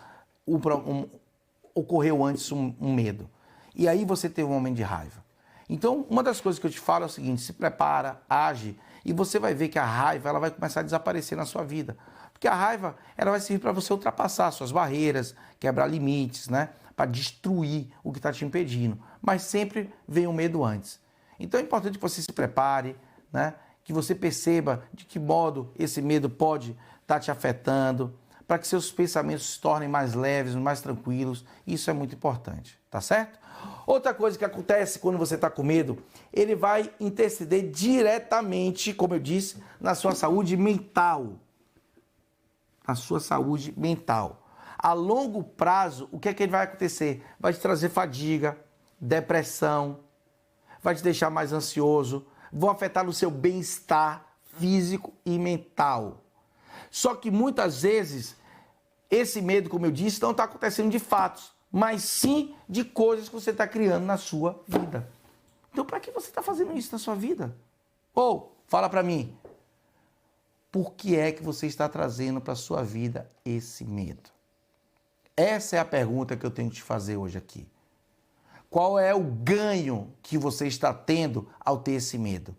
ocorreu antes um medo. E aí você teve um momento de raiva. Então, uma das coisas que eu te falo é o seguinte, se prepara, age, e você vai ver que a raiva ela vai começar a desaparecer na sua vida. Porque a raiva ela vai servir para você ultrapassar suas barreiras, quebrar limites, né? Para destruir o que está te impedindo. Mas sempre vem o medo antes. Então é importante que você se prepare, né? Que você perceba de que modo esse medo pode estar te afetando, para que seus pensamentos se tornem mais leves, mais tranquilos. Isso é muito importante, tá certo? Outra coisa que acontece quando você está com medo, ele vai interceder diretamente, como eu disse, na sua saúde mental. Na sua saúde mental. A longo prazo, o que é que ele vai acontecer? Vai te trazer fadiga, depressão, vai te deixar mais ansioso, vão afetar no seu bem-estar físico e mental. Só que muitas vezes, esse medo, como eu disse, não está acontecendo de fatos, mas sim de coisas que você está criando na sua vida. Então, para que você está fazendo isso na sua vida? Ou, fala para mim, por que é que você está trazendo para a sua vida esse medo? Essa é a pergunta que eu tenho que te fazer hoje aqui. Qual é o ganho que você está tendo ao ter esse medo?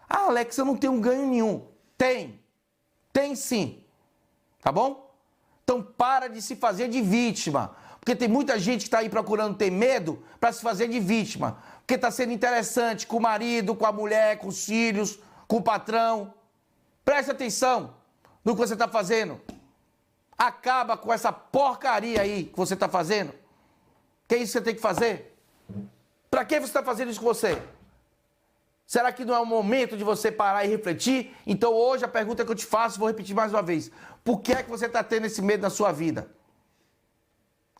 Ah, Alex, eu não tenho ganho nenhum. Tem sim. Tá bom? Então para de se fazer de vítima. Porque tem muita gente que está aí procurando ter medo para se fazer de vítima. Porque está sendo interessante com o marido, com a mulher, com os filhos, com o patrão. Preste atenção no que você está fazendo. Acaba com essa porcaria aí que você está fazendo. Que é isso que você tem que fazer? Para que você está fazendo isso com você? Será que não é o momento de você parar e refletir? Então hoje a pergunta que eu te faço, vou repetir mais uma vez. Por que é que você está tendo esse medo na sua vida?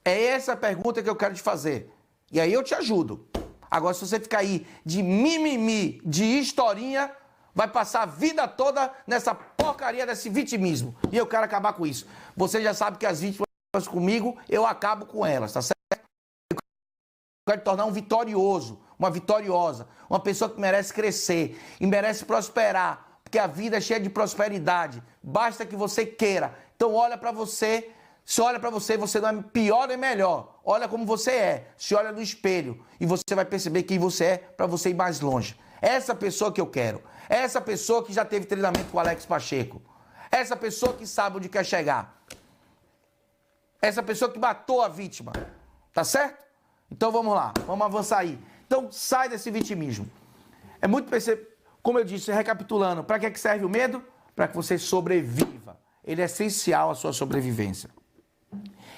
É essa a pergunta que eu quero te fazer. E aí eu te ajudo. Agora se você ficar aí de mimimi, de historinha, vai passar a vida toda nessa porcaria desse vitimismo. E eu quero acabar com isso. Você já sabe que as vítimas comigo, eu acabo com elas, tá certo? Eu quero te tornar um vitorioso, uma vitoriosa, uma pessoa que merece crescer e merece prosperar, porque a vida é cheia de prosperidade. Basta que você queira. Então olha para você, se olha para você, você não é pior nem melhor. Olha como você é, se olha no espelho e você vai perceber quem você é para você ir mais longe. Essa pessoa que eu quero. Essa pessoa que já teve treinamento com o Alex Pacheco. Essa pessoa que sabe onde quer chegar. Essa pessoa que matou a vítima. Tá certo? Então vamos lá, vamos avançar aí. Então sai desse vitimismo. É muito como eu disse, recapitulando, para que serve o medo? Para que você sobreviva. Ele é essencial à sua sobrevivência.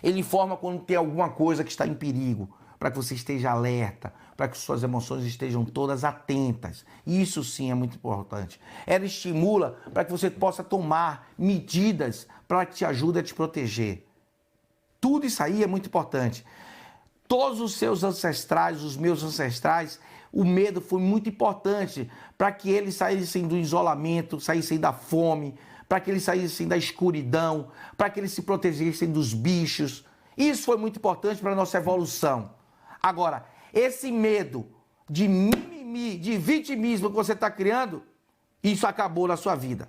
Ele informa quando tem alguma coisa que está em perigo, para que você esteja alerta, para que suas emoções estejam todas atentas. Isso sim é muito importante. Ela estimula para que você possa tomar medidas para que te ajude a te proteger. Tudo isso aí é muito importante. Todos os seus ancestrais, os meus ancestrais, o medo foi muito importante para que eles saíssem do isolamento, saíssem da fome, para que eles saíssem da escuridão, para que eles se protegessem dos bichos. Isso foi muito importante para a nossa evolução. Agora, esse medo de mimimi, de vitimismo que você está criando, isso acabou na sua vida,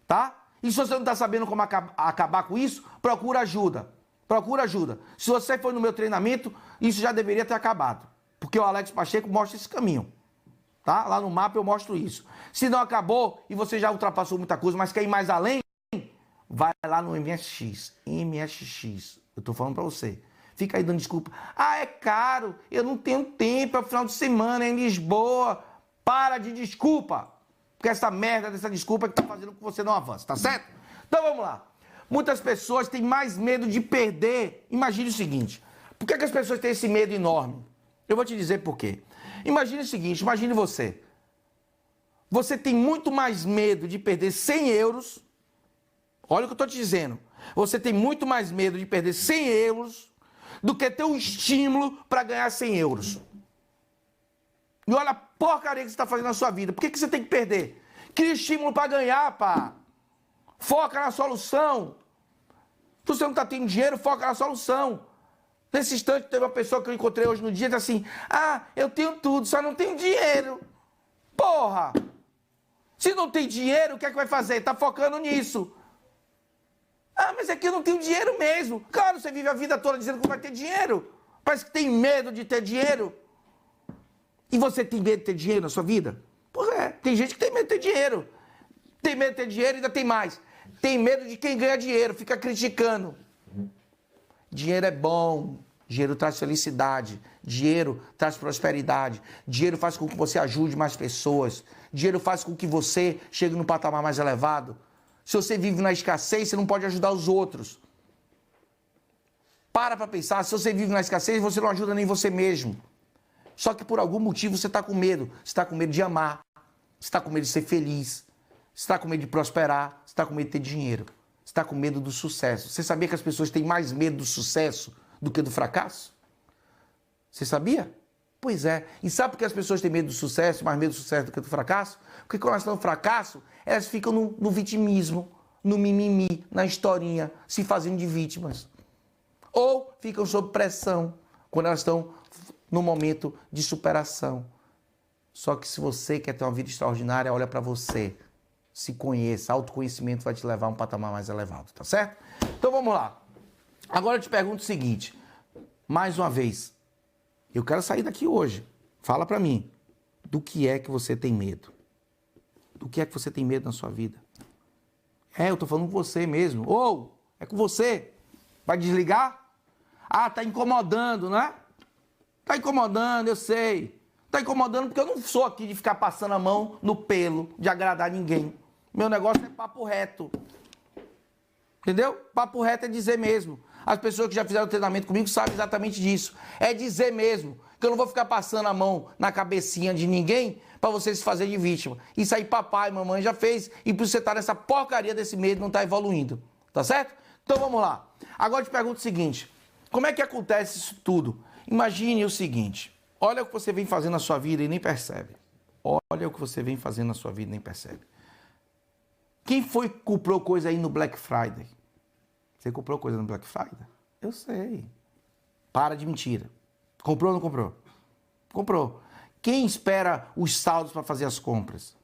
tá? E se você não está sabendo como acabar com isso, procura ajuda. Procura ajuda. Se você foi no meu treinamento, isso já deveria ter acabado. Porque o Alex Pacheco mostra esse caminho. tá? Lá no mapa eu mostro isso. Se não acabou e você já ultrapassou muita coisa, mas quer ir mais além, vai lá no MSX. MSX. Eu tô falando pra você. Fica aí dando desculpa. Ah, é caro. Eu não tenho tempo. É o final de semana, é em Lisboa. Para de desculpa. Porque essa merda dessa desculpa é que tá fazendo com que você não avance, tá certo? Então vamos lá. Muitas pessoas têm mais medo de perder. Imagine o seguinte. Por que as pessoas têm esse medo enorme? Eu vou te dizer por quê. Imagine o seguinte. Imagine você. Você tem muito mais medo de perder 100 euros. Olha o que eu estou te dizendo. Você tem muito mais medo de perder 100 euros do que ter um estímulo para ganhar 100 euros. E olha a porcaria que você está fazendo na sua vida. Por que você tem que perder? Cria estímulo para ganhar, pá. Foca na solução. Se você não está tendo dinheiro, foca na solução. Nesse instante, teve uma pessoa que eu encontrei hoje no dia e disse assim: ah, eu tenho tudo, só não tenho dinheiro. Porra! Se não tem dinheiro, o que é que vai fazer? Está focando nisso. Ah, mas é que eu não tenho dinheiro mesmo. Claro, você vive a vida toda dizendo que não vai ter dinheiro. Parece que tem medo de ter dinheiro. E você tem medo de ter dinheiro na sua vida? Pois é, tem gente que tem medo de ter dinheiro. Tem medo de ter dinheiro e ainda tem mais. Tem medo de quem ganha dinheiro, fica criticando. Dinheiro é bom, dinheiro traz felicidade, dinheiro traz prosperidade, dinheiro faz com que você ajude mais pessoas, dinheiro faz com que você chegue num patamar mais elevado. Se você vive na escassez, você não pode ajudar os outros. Para pensar, se você vive na escassez, você não ajuda nem você mesmo. Só que por algum motivo você está com medo. Você está com medo de amar, você está com medo de ser feliz, você está com medo de prosperar, você está com medo de ter dinheiro, você está com medo do sucesso. Você sabia que as pessoas têm mais medo do sucesso do que do fracasso? Você sabia? Pois é. E sabe por que as pessoas têm medo do sucesso, mais medo do sucesso do que do fracasso? Porque quando elas estão no fracasso, elas ficam no vitimismo, no mimimi, na historinha, se fazendo de vítimas. Ou ficam sob pressão, quando elas estão no momento de superação. Só que se você quer ter uma vida extraordinária, olha para você. Se conheça, autoconhecimento vai te levar a um patamar mais elevado, tá certo? Então vamos lá. Agora eu te pergunto o seguinte, mais uma vez, eu quero sair daqui hoje. Fala para mim, do que é que você tem medo? Do que é que você tem medo na sua vida? É, eu tô falando com você mesmo. Ou, é com você. Vai desligar? Ah, tá incomodando, né? Tá incomodando, eu sei. Tá incomodando porque eu não sou aqui de ficar passando a mão no pelo, de agradar ninguém. Meu negócio é papo reto. Entendeu? Papo reto é dizer mesmo. As pessoas que já fizeram treinamento comigo sabem exatamente disso. É dizer mesmo. Que eu não vou ficar passando a mão na cabecinha de ninguém para você se fazer de vítima. Isso aí papai e mamãe já fez e por você estar nessa porcaria desse medo não tá evoluindo. Tá certo? Então vamos lá. Agora eu te pergunto o seguinte. Como é que acontece isso tudo? Imagine o seguinte. Olha o que você vem fazendo na sua vida e nem percebe. Olha o que você vem fazendo na sua vida e nem percebe. Quem foi que comprou coisa aí no Black Friday? Você comprou coisa no Black Friday? Eu sei. Para de mentira. Comprou ou não comprou? Comprou. Quem espera os saldos para fazer as compras?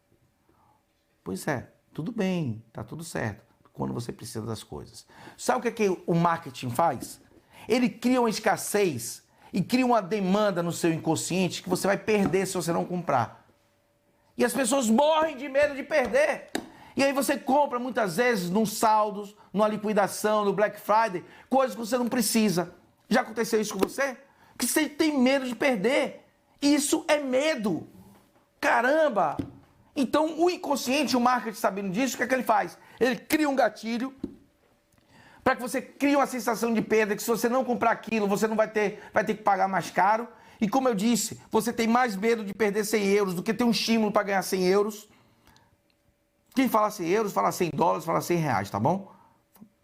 Pois é, tudo bem, tá tudo certo, quando você precisa das coisas. Sabe o que o marketing faz? Ele cria uma escassez e cria uma demanda no seu inconsciente que você vai perder se você não comprar. E as pessoas morrem de medo de perder. E aí você compra muitas vezes num saldos, numa liquidação, no Black Friday, coisas que você não precisa. Já aconteceu isso com você? Que você tem medo de perder. Isso é medo. Caramba! Então o inconsciente, o marketing sabendo disso, o que é que ele faz? Ele cria um gatilho para que você crie uma sensação de perda, que se você não comprar aquilo, você não vai ter que pagar mais caro. E como eu disse, você tem mais medo de perder 100 euros do que ter um estímulo para ganhar 100 euros. Quem fala 100 euros, fala 100 dólares, fala 100 reais, tá bom?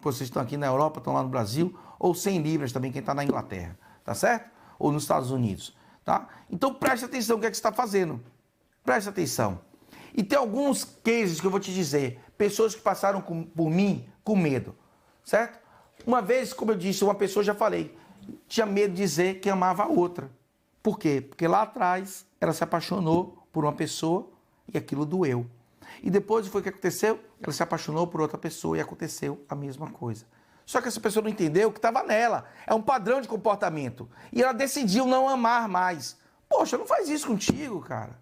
Vocês estão aqui na Europa, estão lá no Brasil, ou 100 libras também, quem está na Inglaterra, tá certo? Ou nos Estados Unidos, tá? Então preste atenção no que é que você está fazendo. Preste atenção. E tem alguns cases que eu vou te dizer, pessoas que passaram por mim com medo, certo? Uma vez, como eu disse, uma pessoa, já falei, tinha medo de dizer que amava a outra. Por quê? Porque lá atrás ela se apaixonou por uma pessoa e aquilo doeu. E depois foi o que aconteceu? Ela se apaixonou por outra pessoa e aconteceu a mesma coisa. Só que essa pessoa não entendeu que estava nela. É um padrão de comportamento. E ela decidiu não amar mais. Poxa, não faz isso contigo, cara.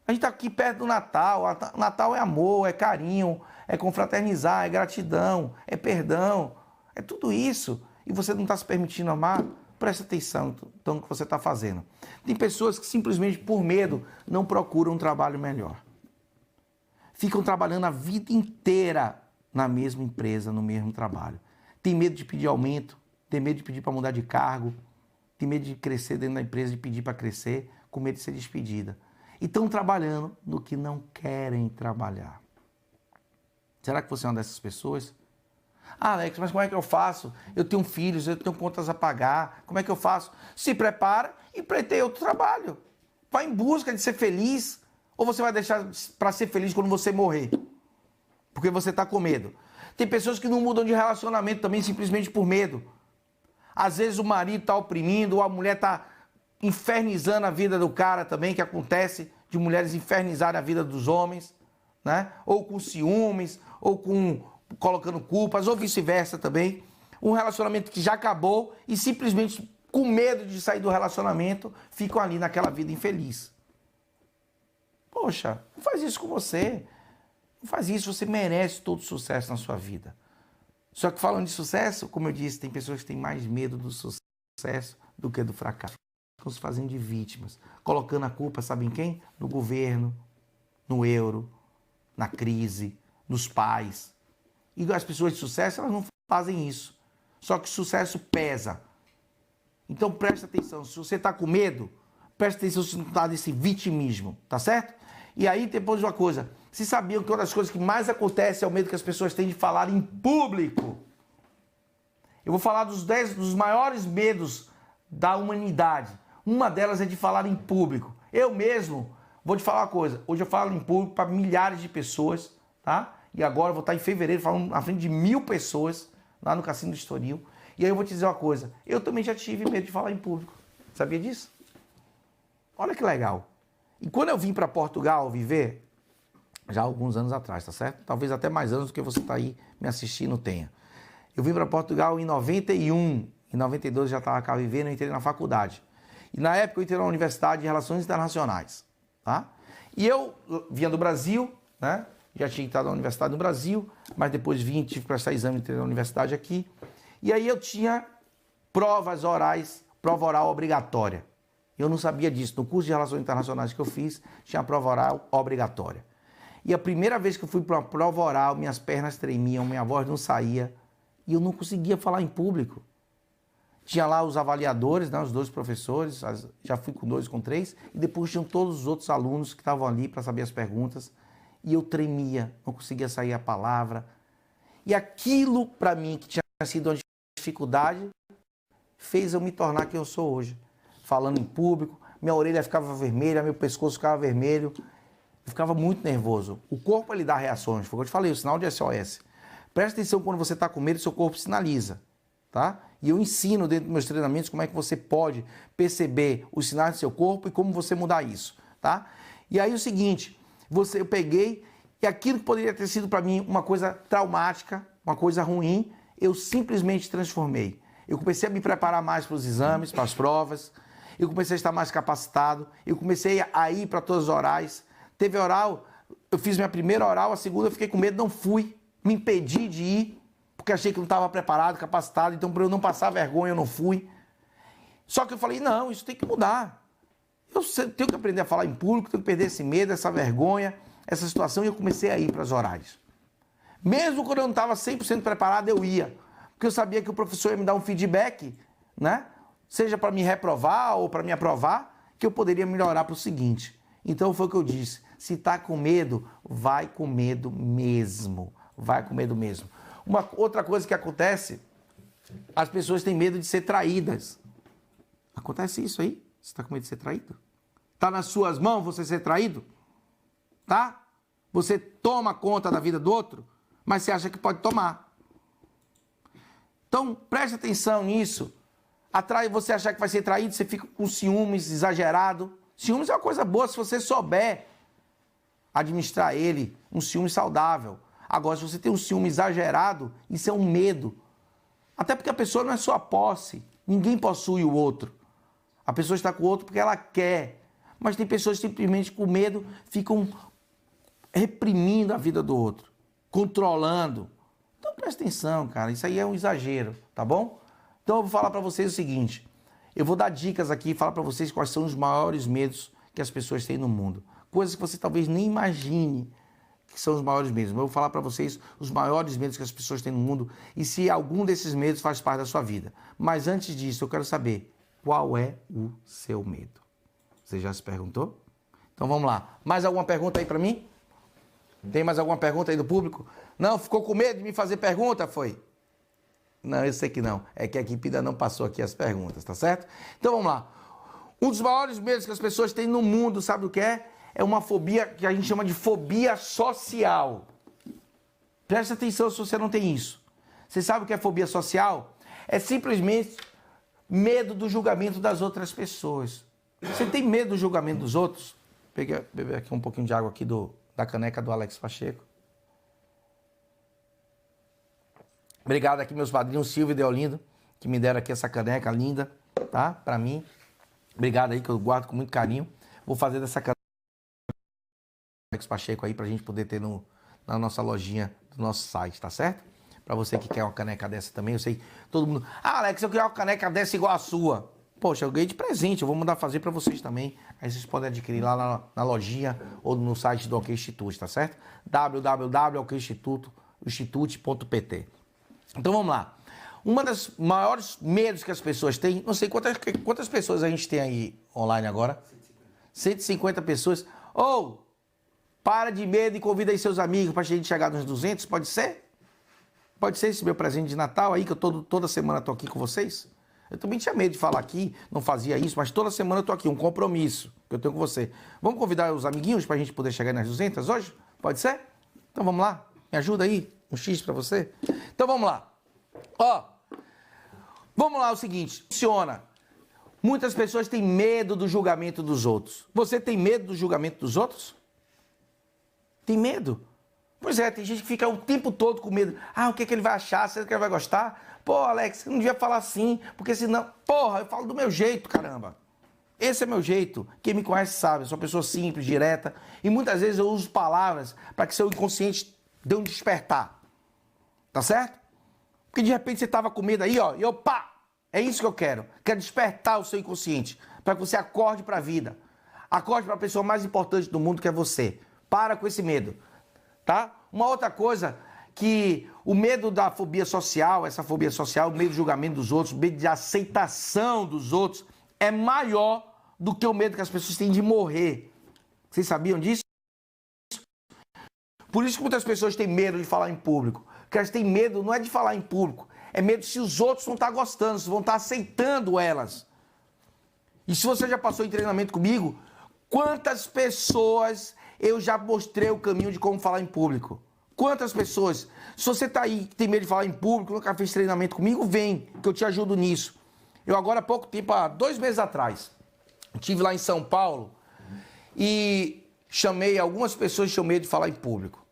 A gente está aqui perto do Natal. Natal é amor, é carinho, é confraternizar, é gratidão, é perdão, é tudo isso. E você não está se permitindo amar? Presta atenção então no que você está fazendo. Tem pessoas que simplesmente por medo não procuram um trabalho melhor. Ficam trabalhando a vida inteira na mesma empresa, no mesmo trabalho. Tem medo de pedir aumento, tem medo de pedir para mudar de cargo, tem medo de crescer dentro da empresa, de pedir para crescer, com medo de ser despedida. E estão trabalhando no que não querem trabalhar. Será que você é uma dessas pessoas? Ah, Alex, mas como é que eu faço? Eu tenho filhos, eu tenho contas a pagar, como é que eu faço? Se prepara e pleiteia outro trabalho. Vai em busca de ser feliz, ou você vai deixar para ser feliz quando você morrer? Porque você está com medo. Tem pessoas que não mudam de relacionamento também simplesmente por medo. Às vezes o marido está oprimindo, ou a mulher está infernizando a vida do cara também, que acontece de mulheres infernizarem a vida dos homens, né? Ou com ciúmes, ou colocando culpas, ou vice-versa também. Um relacionamento que já acabou e simplesmente com medo de sair do relacionamento, ficam ali naquela vida infeliz. Poxa, não faz isso com você. Não faz isso, você merece todo sucesso na sua vida. Só que falando de sucesso, como eu disse, tem pessoas que têm mais medo do sucesso do que do fracasso. Ficam se fazendo de vítimas, colocando a culpa, sabe em quem? No governo, no euro, na crise, nos pais. E as pessoas de sucesso, elas não fazem isso. Só que o sucesso pesa. Então presta atenção, se você está com medo, presta atenção se não está nesse vitimismo, tá certo? E aí depois uma coisa, vocês sabiam que uma das coisas que mais acontece é o medo que as pessoas têm de falar em público? Eu vou falar dos 10 dos maiores medos da humanidade. Uma delas é de falar em público. Eu mesmo vou te falar uma coisa, hoje eu falo em público para milhares de pessoas, tá? E agora eu vou estar em fevereiro falando na frente de 1000 pessoas lá no Cassino do Estoril. E aí eu vou te dizer uma coisa, eu também já tive medo de falar em público. Sabia disso? Olha que legal. E quando eu vim para Portugal viver, já há alguns anos atrás, tá certo? Talvez até mais anos do que você está aí me assistindo tenha. Eu vim para Portugal em 91, em 92 eu já estava cá vivendo, eu entrei na faculdade. E na época eu entrei na Universidade de Relações Internacionais, tá? E eu vinha do Brasil, né? Já tinha entrado na universidade no Brasil, mas depois vim, tive que prestar exame, entrei na universidade aqui. E aí eu tinha provas orais, prova oral obrigatória. Eu não sabia disso. No curso de Relações Internacionais que eu fiz, tinha prova oral obrigatória. E a primeira vez que eu fui para uma prova oral, minhas pernas tremiam, minha voz não saía, e eu não conseguia falar em público. Tinha lá os avaliadores, né, os 2 professores, já fui com 2, com 3, e depois tinham todos os outros alunos que estavam ali para saber as perguntas, e eu tremia, não conseguia sair a palavra. E aquilo, para mim, que tinha sido uma dificuldade, fez eu me tornar quem eu sou hoje. Falando em público, minha orelha ficava vermelha, meu pescoço ficava vermelho, eu ficava muito nervoso. O corpo, ele dá reações, foi o que eu te falei, o sinal de SOS. Presta atenção quando você está com medo, seu corpo sinaliza, tá? E eu ensino dentro dos meus treinamentos como é que você pode perceber os sinais do seu corpo e como você mudar isso, tá? E aí o seguinte, eu peguei e aquilo que poderia ter sido para mim uma coisa traumática, uma coisa ruim, eu simplesmente transformei. Eu comecei a me preparar mais para os exames, para as provas, eu comecei a estar mais capacitado, eu comecei a ir para todas as orais. Teve oral, eu fiz minha primeira oral, a segunda eu fiquei com medo, não fui, me impedi de ir, porque achei que não estava preparado, capacitado, então para eu não passar vergonha eu não fui. Só que eu falei, não, isso tem que mudar. Eu tenho que aprender a falar em público, tenho que perder esse medo, essa vergonha, essa situação, e eu comecei a ir para as orais. Mesmo quando eu não estava 100% preparado, eu ia, porque eu sabia que o professor ia me dar um feedback, né? Seja para me reprovar ou para me aprovar, que eu poderia melhorar para o seguinte. Então foi o que eu disse, se está com medo, vai com medo mesmo, vai com medo mesmo. Uma outra coisa que acontece, as pessoas têm medo de ser traídas. Acontece isso aí? Você está com medo de ser traído? Está nas suas mãos você ser traído? Tá? Você toma conta da vida do outro, mas você acha que pode tomar. Então preste atenção nisso. Você achar que vai ser traído, você fica com ciúmes exagerado. Ciúmes é uma coisa boa se você souber administrar ele, um ciúme saudável. Agora, se você tem um ciúme exagerado, isso é um medo. Até porque a pessoa não é sua posse. Ninguém possui o outro. A pessoa está com o outro porque ela quer. Mas tem pessoas que simplesmente com medo ficam reprimindo a vida do outro, controlando. Então presta atenção, cara, isso aí é um exagero, tá bom? Então eu vou falar para vocês o seguinte, eu vou dar dicas aqui e falar para vocês quais são os maiores medos que as pessoas têm no mundo. Coisas que você talvez nem imagine que são os maiores medos. Eu vou falar para vocês os maiores medos que as pessoas têm no mundo e se algum desses medos faz parte da sua vida. Mas antes disso, eu quero saber qual é o seu medo. Você já se perguntou? Então vamos lá. Mais alguma pergunta aí para mim? Tem mais alguma pergunta aí do público? Não, ficou com medo de me fazer pergunta, foi? Não, eu sei que não. É que a equipe ainda não passou aqui as perguntas, tá certo? Então vamos lá. Um dos maiores medos que as pessoas têm no mundo, sabe o que é? É uma fobia que a gente chama de fobia social. Presta atenção se você não tem isso. Você sabe o que é fobia social? É simplesmente medo do julgamento das outras pessoas. Você tem medo do julgamento dos outros? Beber aqui um pouquinho de água aqui da caneca do Alex Pacheco. Obrigado aqui meus padrinhos Silvio e Deolindo, que me deram aqui essa caneca linda, tá? Pra mim. Obrigado aí, que eu guardo com muito carinho. Vou fazer dessa caneca do Alex Pacheco aí pra gente poder ter na nossa lojinha do nosso site, tá certo? Pra você que quer uma caneca dessa também, eu sei, todo mundo... Ah, Alex, eu queria uma caneca dessa igual a sua. Poxa, eu ganhei de presente, eu vou mandar fazer pra vocês também. Aí vocês podem adquirir lá na lojinha ou no site do OK Institute, tá certo? www.okinstitute.pt. Então vamos lá. Uma das maiores medos que as pessoas têm, não sei quantas pessoas a gente tem aí online agora? 150 pessoas. Ou, para de medo e convida aí seus amigos para a gente chegar nos 200, pode ser? Pode ser esse meu presente de Natal aí, que eu toda semana estou aqui com vocês? Eu também tinha medo de falar aqui, não fazia isso, mas toda semana eu estou aqui, um compromisso que eu tenho com você. Vamos convidar os amiguinhos para a gente poder chegar nas 200 hoje? Pode ser? Então vamos lá, me ajuda aí, um X para você. Então vamos lá. Ó, vamos lá, o seguinte, funciona. Muitas pessoas têm medo do julgamento dos outros. Você tem medo do julgamento dos outros? Tem medo? Pois é, tem gente que fica o tempo todo com medo. Ah, o que é que ele vai achar? Será que ele vai gostar? Pô, Alex, você não devia falar assim, porque senão... Porra, eu falo do meu jeito, caramba. Esse é meu jeito. Quem me conhece sabe, eu sou uma pessoa simples, direta. E muitas vezes eu uso palavras para que seu inconsciente dê um despertar. Tá certo? Porque de repente você estava com medo aí, ó, e eu, pá! É isso que eu quero. Quero despertar o seu inconsciente, para que você acorde para a vida. Acorde para a pessoa mais importante do mundo, que é você. Para com esse medo, tá? Uma outra coisa, que o medo da fobia social, essa fobia social, o medo do julgamento dos outros, o medo de aceitação dos outros, é maior do que o medo que as pessoas têm de morrer. Vocês sabiam disso? Por isso que muitas pessoas têm medo de falar em público. Porque elas têm medo, não é de falar em público, é medo se os outros vão estar gostando, se vão estar aceitando elas. E se você já passou em treinamento comigo, quantas pessoas eu já mostrei o caminho de como falar em público? Quantas pessoas? Se você está aí que tem medo de falar em público, nunca fez treinamento comigo, vem, que eu te ajudo nisso. Eu agora há pouco tempo, há 2 meses atrás, estive lá em São Paulo e chamei algumas pessoas que tinham medo de falar em público.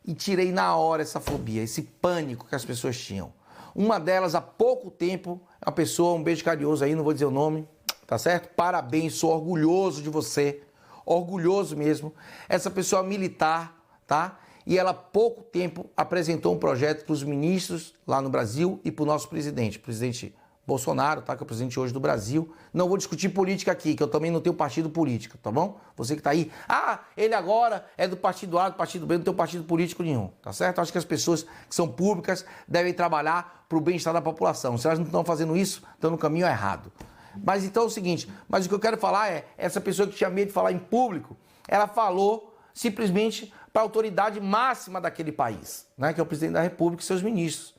E tirei na hora essa fobia, esse pânico que as pessoas tinham. Uma delas, há pouco tempo, uma pessoa, um beijo carinhoso aí, não vou dizer o nome, tá certo? Parabéns, sou orgulhoso de você, orgulhoso mesmo. Essa pessoa militar, tá? E ela há pouco tempo apresentou um projeto para os ministros lá no Brasil e para o nosso presidente, o presidente Bolsonaro, tá? Que é o presidente hoje do Brasil. Não vou discutir política aqui, que eu também não tenho partido político, tá bom? Você que tá aí, ele agora é do partido A, do partido B, não tem partido político nenhum, tá certo? Acho que as pessoas que são públicas devem trabalhar para o bem-estar da população. Se elas não estão fazendo isso, estão no caminho errado. Mas então é o seguinte, mas o que eu quero falar é, essa pessoa que tinha medo de falar em público, ela falou simplesmente para a autoridade máxima daquele país, né? Que é o presidente da República e seus ministros.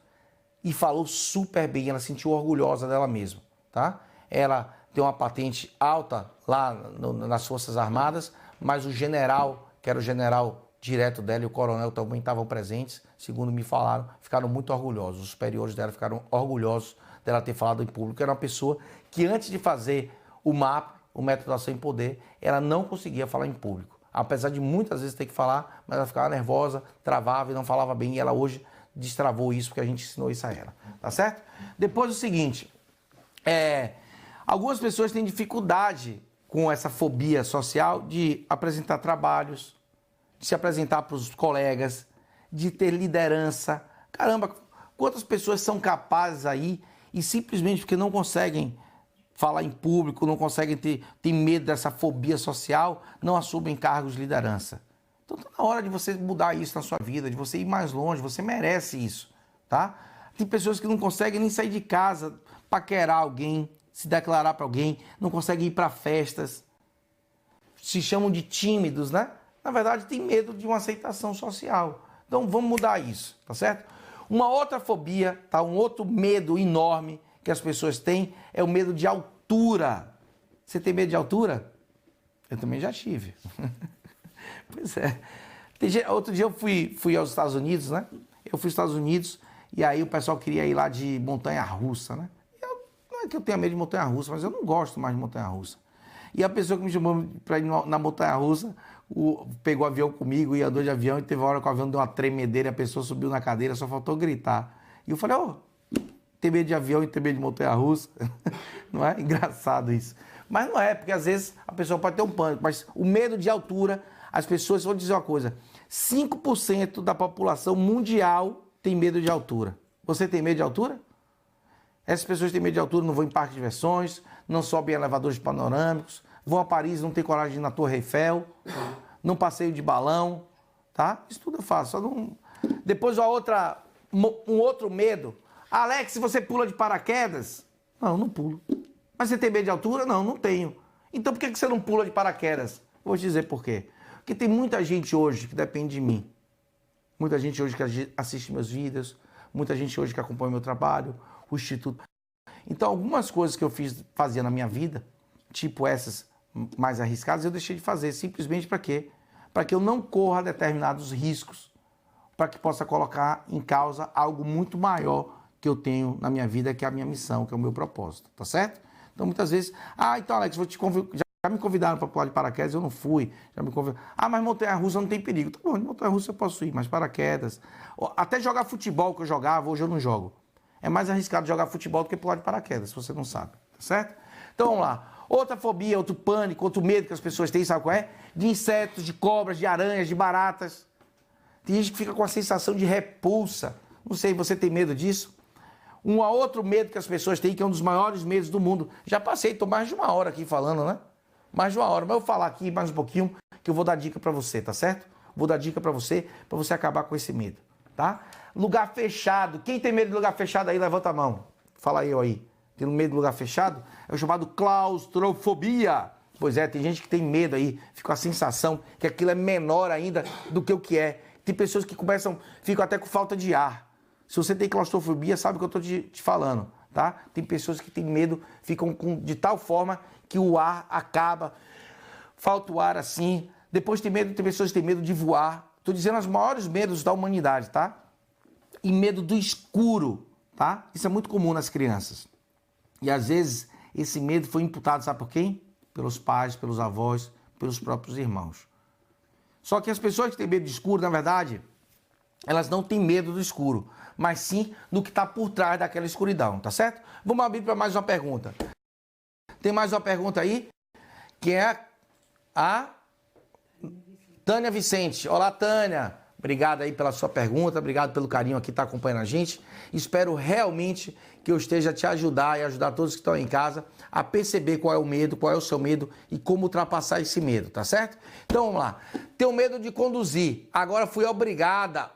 E falou super bem, ela se sentiu orgulhosa dela mesma, tá? Ela tem uma patente alta lá nas Forças Armadas, mas o general, que era o general direto dela, e o coronel também estavam presentes, segundo me falaram, ficaram muito orgulhosos. Os superiores dela ficaram orgulhosos dela ter falado em público. Era uma pessoa que antes de fazer o MAP, o Método Ação em Poder, ela não conseguia falar em público. Apesar de muitas vezes ter que falar, mas ela ficava nervosa, travava e não falava bem, e ela hoje destravou isso, porque a gente ensinou isso a ela, tá certo? Depois o seguinte, algumas pessoas têm dificuldade com essa fobia social de apresentar trabalhos, de se apresentar para os colegas, de ter liderança. Caramba, quantas pessoas são capazes aí e simplesmente porque não conseguem falar em público, não conseguem ter medo dessa fobia social, não assumem cargos de liderança. Então está na hora de você mudar isso na sua vida, de você ir mais longe, você merece isso, tá? Tem pessoas que não conseguem nem sair de casa, paquerar alguém, se declarar para alguém, não conseguem ir para festas, se chamam de tímidos, né? Na verdade, tem medo de uma aceitação social. Então vamos mudar isso, tá certo? Uma outra fobia, tá? Um outro medo enorme que as pessoas têm é o medo de altura. Você tem medo de altura? Eu também já tive. Pois é. Outro dia eu fui aos Estados Unidos, né? Eu fui aos Estados Unidos e aí o pessoal queria ir lá de montanha-russa, né? Não é que eu tenha medo de montanha-russa, mas eu não gosto mais de montanha-russa. E a pessoa que me chamou para ir na montanha-russa pegou o avião comigo e andou de avião e teve uma hora que o avião deu uma tremedeira e a pessoa subiu na cadeira, só faltou gritar. E eu falei, ter medo de avião e ter medo de montanha-russa? Não é? Engraçado isso. Mas não é, porque às vezes a pessoa pode ter um pânico, mas o medo de altura, as pessoas, vou dizer uma coisa, 5% da população mundial tem medo de altura. Você tem medo de altura? Essas pessoas têm medo de altura, não vão em parques de diversões, não sobem em elevadores panorâmicos, vão a Paris, não tem coragem de ir na Torre Eiffel, não passeio de balão, tá? Isso tudo eu faço, só não... Depois um outro medo. Alex, se você pula de paraquedas? Não, não pulo. Mas você tem medo de altura? Não, não tenho. Então por que você não pula de paraquedas? Eu vou te dizer por quê. Porque tem muita gente hoje que depende de mim. Muita gente hoje que assiste meus vídeos, muita gente hoje que acompanha meu trabalho, o Instituto. Então, algumas coisas que eu fazia na minha vida, tipo essas mais arriscadas, eu deixei de fazer. Simplesmente para quê? Para que eu não corra determinados riscos, para que possa colocar em causa algo muito maior que eu tenho na minha vida, que é a minha missão, que é o meu propósito, tá certo? Então, muitas vezes, então, Alex, vou te convidar. Já me convidaram para pular de paraquedas, eu não fui. Já me convidaram. Mas montanha-russa não tem perigo. Tá bom, de montanha-russa eu posso ir, mas paraquedas. Até jogar futebol que eu jogava, hoje eu não jogo. É mais arriscado jogar futebol do que pular de paraquedas, se você não sabe, tá certo? Então vamos lá. Outra fobia, outro pânico, outro medo que as pessoas têm, sabe qual é? De insetos, de cobras, de aranhas, de baratas. Tem gente que fica com a sensação de repulsa. Não sei, você tem medo disso? Um outro medo que as pessoas têm, que é um dos maiores medos do mundo. Já passei, estou mais de uma hora aqui falando, né? Mais de uma hora, mas eu vou falar aqui mais um pouquinho, que eu vou dar dica para você, tá certo? Vou dar dica para você acabar com esse medo, tá? Lugar fechado. Quem tem medo de lugar fechado aí, levanta a mão. Fala eu aí. Tem medo de lugar fechado? É o chamado claustrofobia. Pois é, tem gente que tem medo aí, fica com a sensação que aquilo é menor ainda do que o que é. Tem pessoas que ficam até com falta de ar. Se você tem claustrofobia, sabe o que eu estou te falando, tá? Tem pessoas que têm medo, ficam de tal forma que o ar acaba, falta o ar assim. Depois tem pessoas que têm medo de voar. Estou dizendo os maiores medos da humanidade, tá? E medo do escuro, tá? Isso é muito comum nas crianças. E às vezes esse medo foi imputado, sabe por quem? Pelos pais, pelos avós, pelos próprios irmãos. Só que as pessoas que têm medo de escuro, na verdade, elas não têm medo do escuro, mas sim do que está por trás daquela escuridão, tá certo? Vamos abrir para mais uma pergunta. Tem mais uma pergunta aí, que é a Tânia Vicente. Olá, Tânia. Obrigado aí pela sua pergunta, obrigado pelo carinho aqui que está acompanhando a gente. Espero realmente que eu esteja a te ajudar e ajudar todos que estão em casa a perceber qual é o medo, qual é o seu medo e como ultrapassar esse medo, tá certo? Então vamos lá. Tenho medo de conduzir. Agora fui obrigada,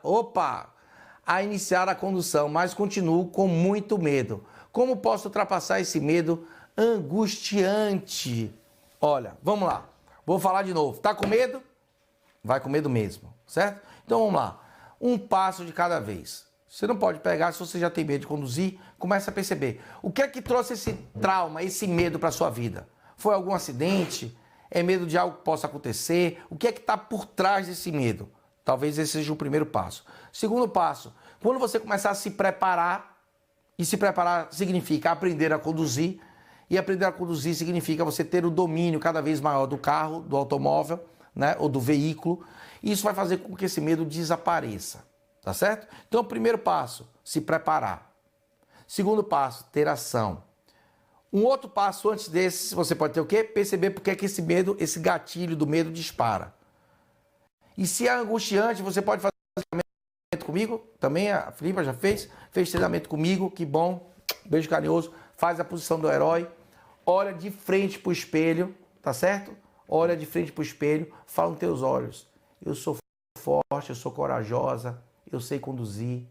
a iniciar a condução, mas continuo com muito medo. Como posso ultrapassar esse medo angustiante? Olha, vamos lá. Vou falar de novo. Tá com medo? Vai com medo mesmo, certo? Então vamos lá. Um passo de cada vez. Você não pode pegar, se você já tem medo de conduzir, comece a perceber. O que é que trouxe esse trauma, esse medo para a sua vida? Foi algum acidente? É medo de algo que possa acontecer? O que é que está por trás desse medo? Talvez esse seja o primeiro passo. Segundo passo, quando você começar a se preparar, e se preparar significa aprender a conduzir, e aprender a conduzir significa você ter o domínio cada vez maior do carro, do automóvel, né, ou do veículo, e isso vai fazer com que esse medo desapareça, tá certo? Então, o primeiro passo, se preparar. Segundo passo, ter ação. Um outro passo antes desse, você pode ter o quê? Perceber porque é que esse medo, esse gatilho do medo dispara. E se é angustiante, você pode fazer treinamento comigo, também a Filipa já fez treinamento comigo, que bom, beijo carinhoso, faz a posição do herói, olha de frente pro espelho, tá certo? Olha de frente pro espelho, fala nos teus olhos, eu sou forte, eu sou corajosa, eu sei conduzir,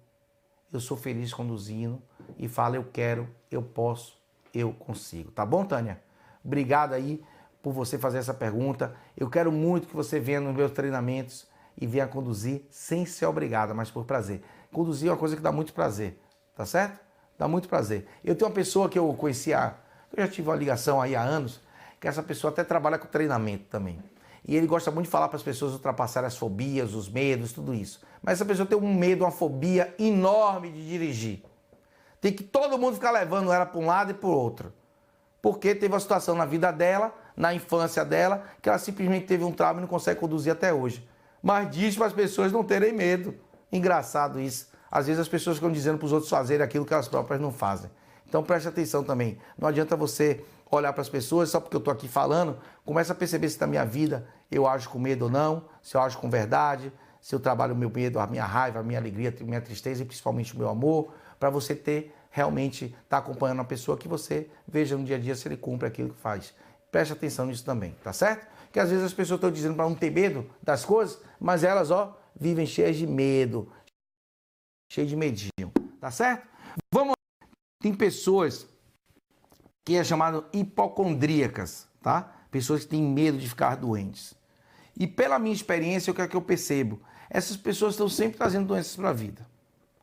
eu sou feliz conduzindo, e fala eu quero, eu posso, eu consigo. Tá bom, Tânia? Obrigado aí por você fazer essa pergunta. Eu quero muito que você venha nos meus treinamentos e venha conduzir sem ser obrigada, mas por prazer. Conduzir é uma coisa que dá muito prazer, tá certo? Dá muito prazer. Eu tenho uma pessoa que eu conhecia, eu já tive uma ligação aí há anos, que essa pessoa até trabalha com treinamento também. E ele gosta muito de falar para as pessoas ultrapassarem as fobias, os medos, tudo isso. Mas essa pessoa tem um medo, uma fobia enorme de dirigir. Tem que todo mundo ficar levando ela para um lado e para o outro. Porque teve uma situação na vida dela, na infância dela, que ela simplesmente teve um trauma e não consegue conduzir até hoje. Mas diz para as pessoas não terem medo. Engraçado isso. Às vezes as pessoas ficam dizendo para os outros fazerem aquilo que elas próprias não fazem. Então preste atenção também. Não adianta você olhar para as pessoas só porque eu estou aqui falando. Começa a perceber se na minha vida eu ajo com medo ou não, se eu ajo com verdade, se eu trabalho o meu medo, a minha raiva, a minha alegria, a minha tristeza e principalmente o meu amor, para você ter realmente estar acompanhando uma pessoa que você veja no dia a dia se ele cumpre aquilo que faz. Preste atenção nisso também, tá certo? Porque às vezes as pessoas estão dizendo para não ter medo das coisas, mas elas, ó, vivem cheias de medo, cheias de medinho, tá certo? Vamos lá. Tem pessoas que é chamado hipocondríacas, tá? Pessoas que têm medo de ficar doentes. E pela minha experiência, o que é que eu percebo? Essas pessoas estão sempre trazendo doenças para a vida.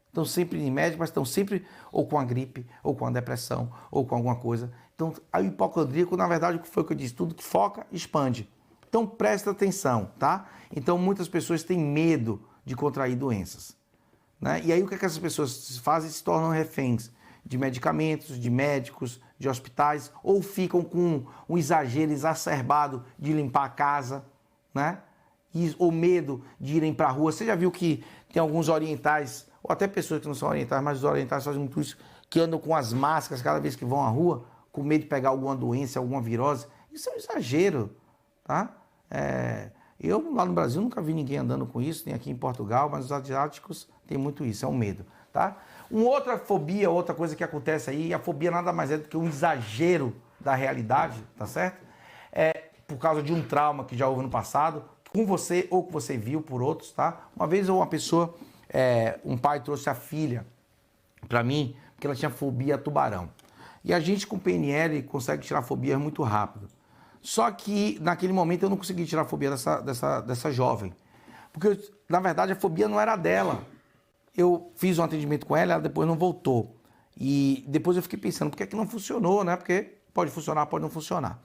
Estão sempre em médico, mas estão sempre ou com a gripe, ou com a depressão, ou com alguma coisa. Então, a hipocondríaco, na verdade, o que foi que eu disse? Tudo que foca, expande. Então, presta atenção, tá? Então, muitas pessoas têm medo de contrair doenças, né? E aí, o que é que essas pessoas fazem? Se tornam reféns de medicamentos, de médicos, de hospitais, ou ficam com um exagero exacerbado de limpar a casa, né? Ou medo de irem para a rua. Você já viu que tem alguns orientais, ou até pessoas que não são orientais, mas os orientais fazem muito isso, que andam com as máscaras cada vez que vão à rua, com medo de pegar alguma doença, alguma virose. Isso é um exagero, tá? Eu lá no Brasil nunca vi ninguém andando com isso, nem aqui em Portugal, mas os asiáticos têm muito isso, é um medo, tá? Uma outra fobia, outra coisa que acontece aí, a fobia nada mais é do que um exagero da realidade, tá certo? Por causa de um trauma que já houve no passado, com você ou que você viu por outros, tá? Uma vez uma pessoa, um pai trouxe a filha para mim, porque ela tinha fobia a tubarão. E a gente com PNL consegue tirar fobia muito rápido. Só que naquele momento eu não consegui tirar a fobia dessa jovem. Porque, na verdade, a fobia não era dela. Eu fiz um atendimento com ela, ela depois não voltou. E depois eu fiquei pensando, por que é que não funcionou, né? Porque pode funcionar, pode não funcionar.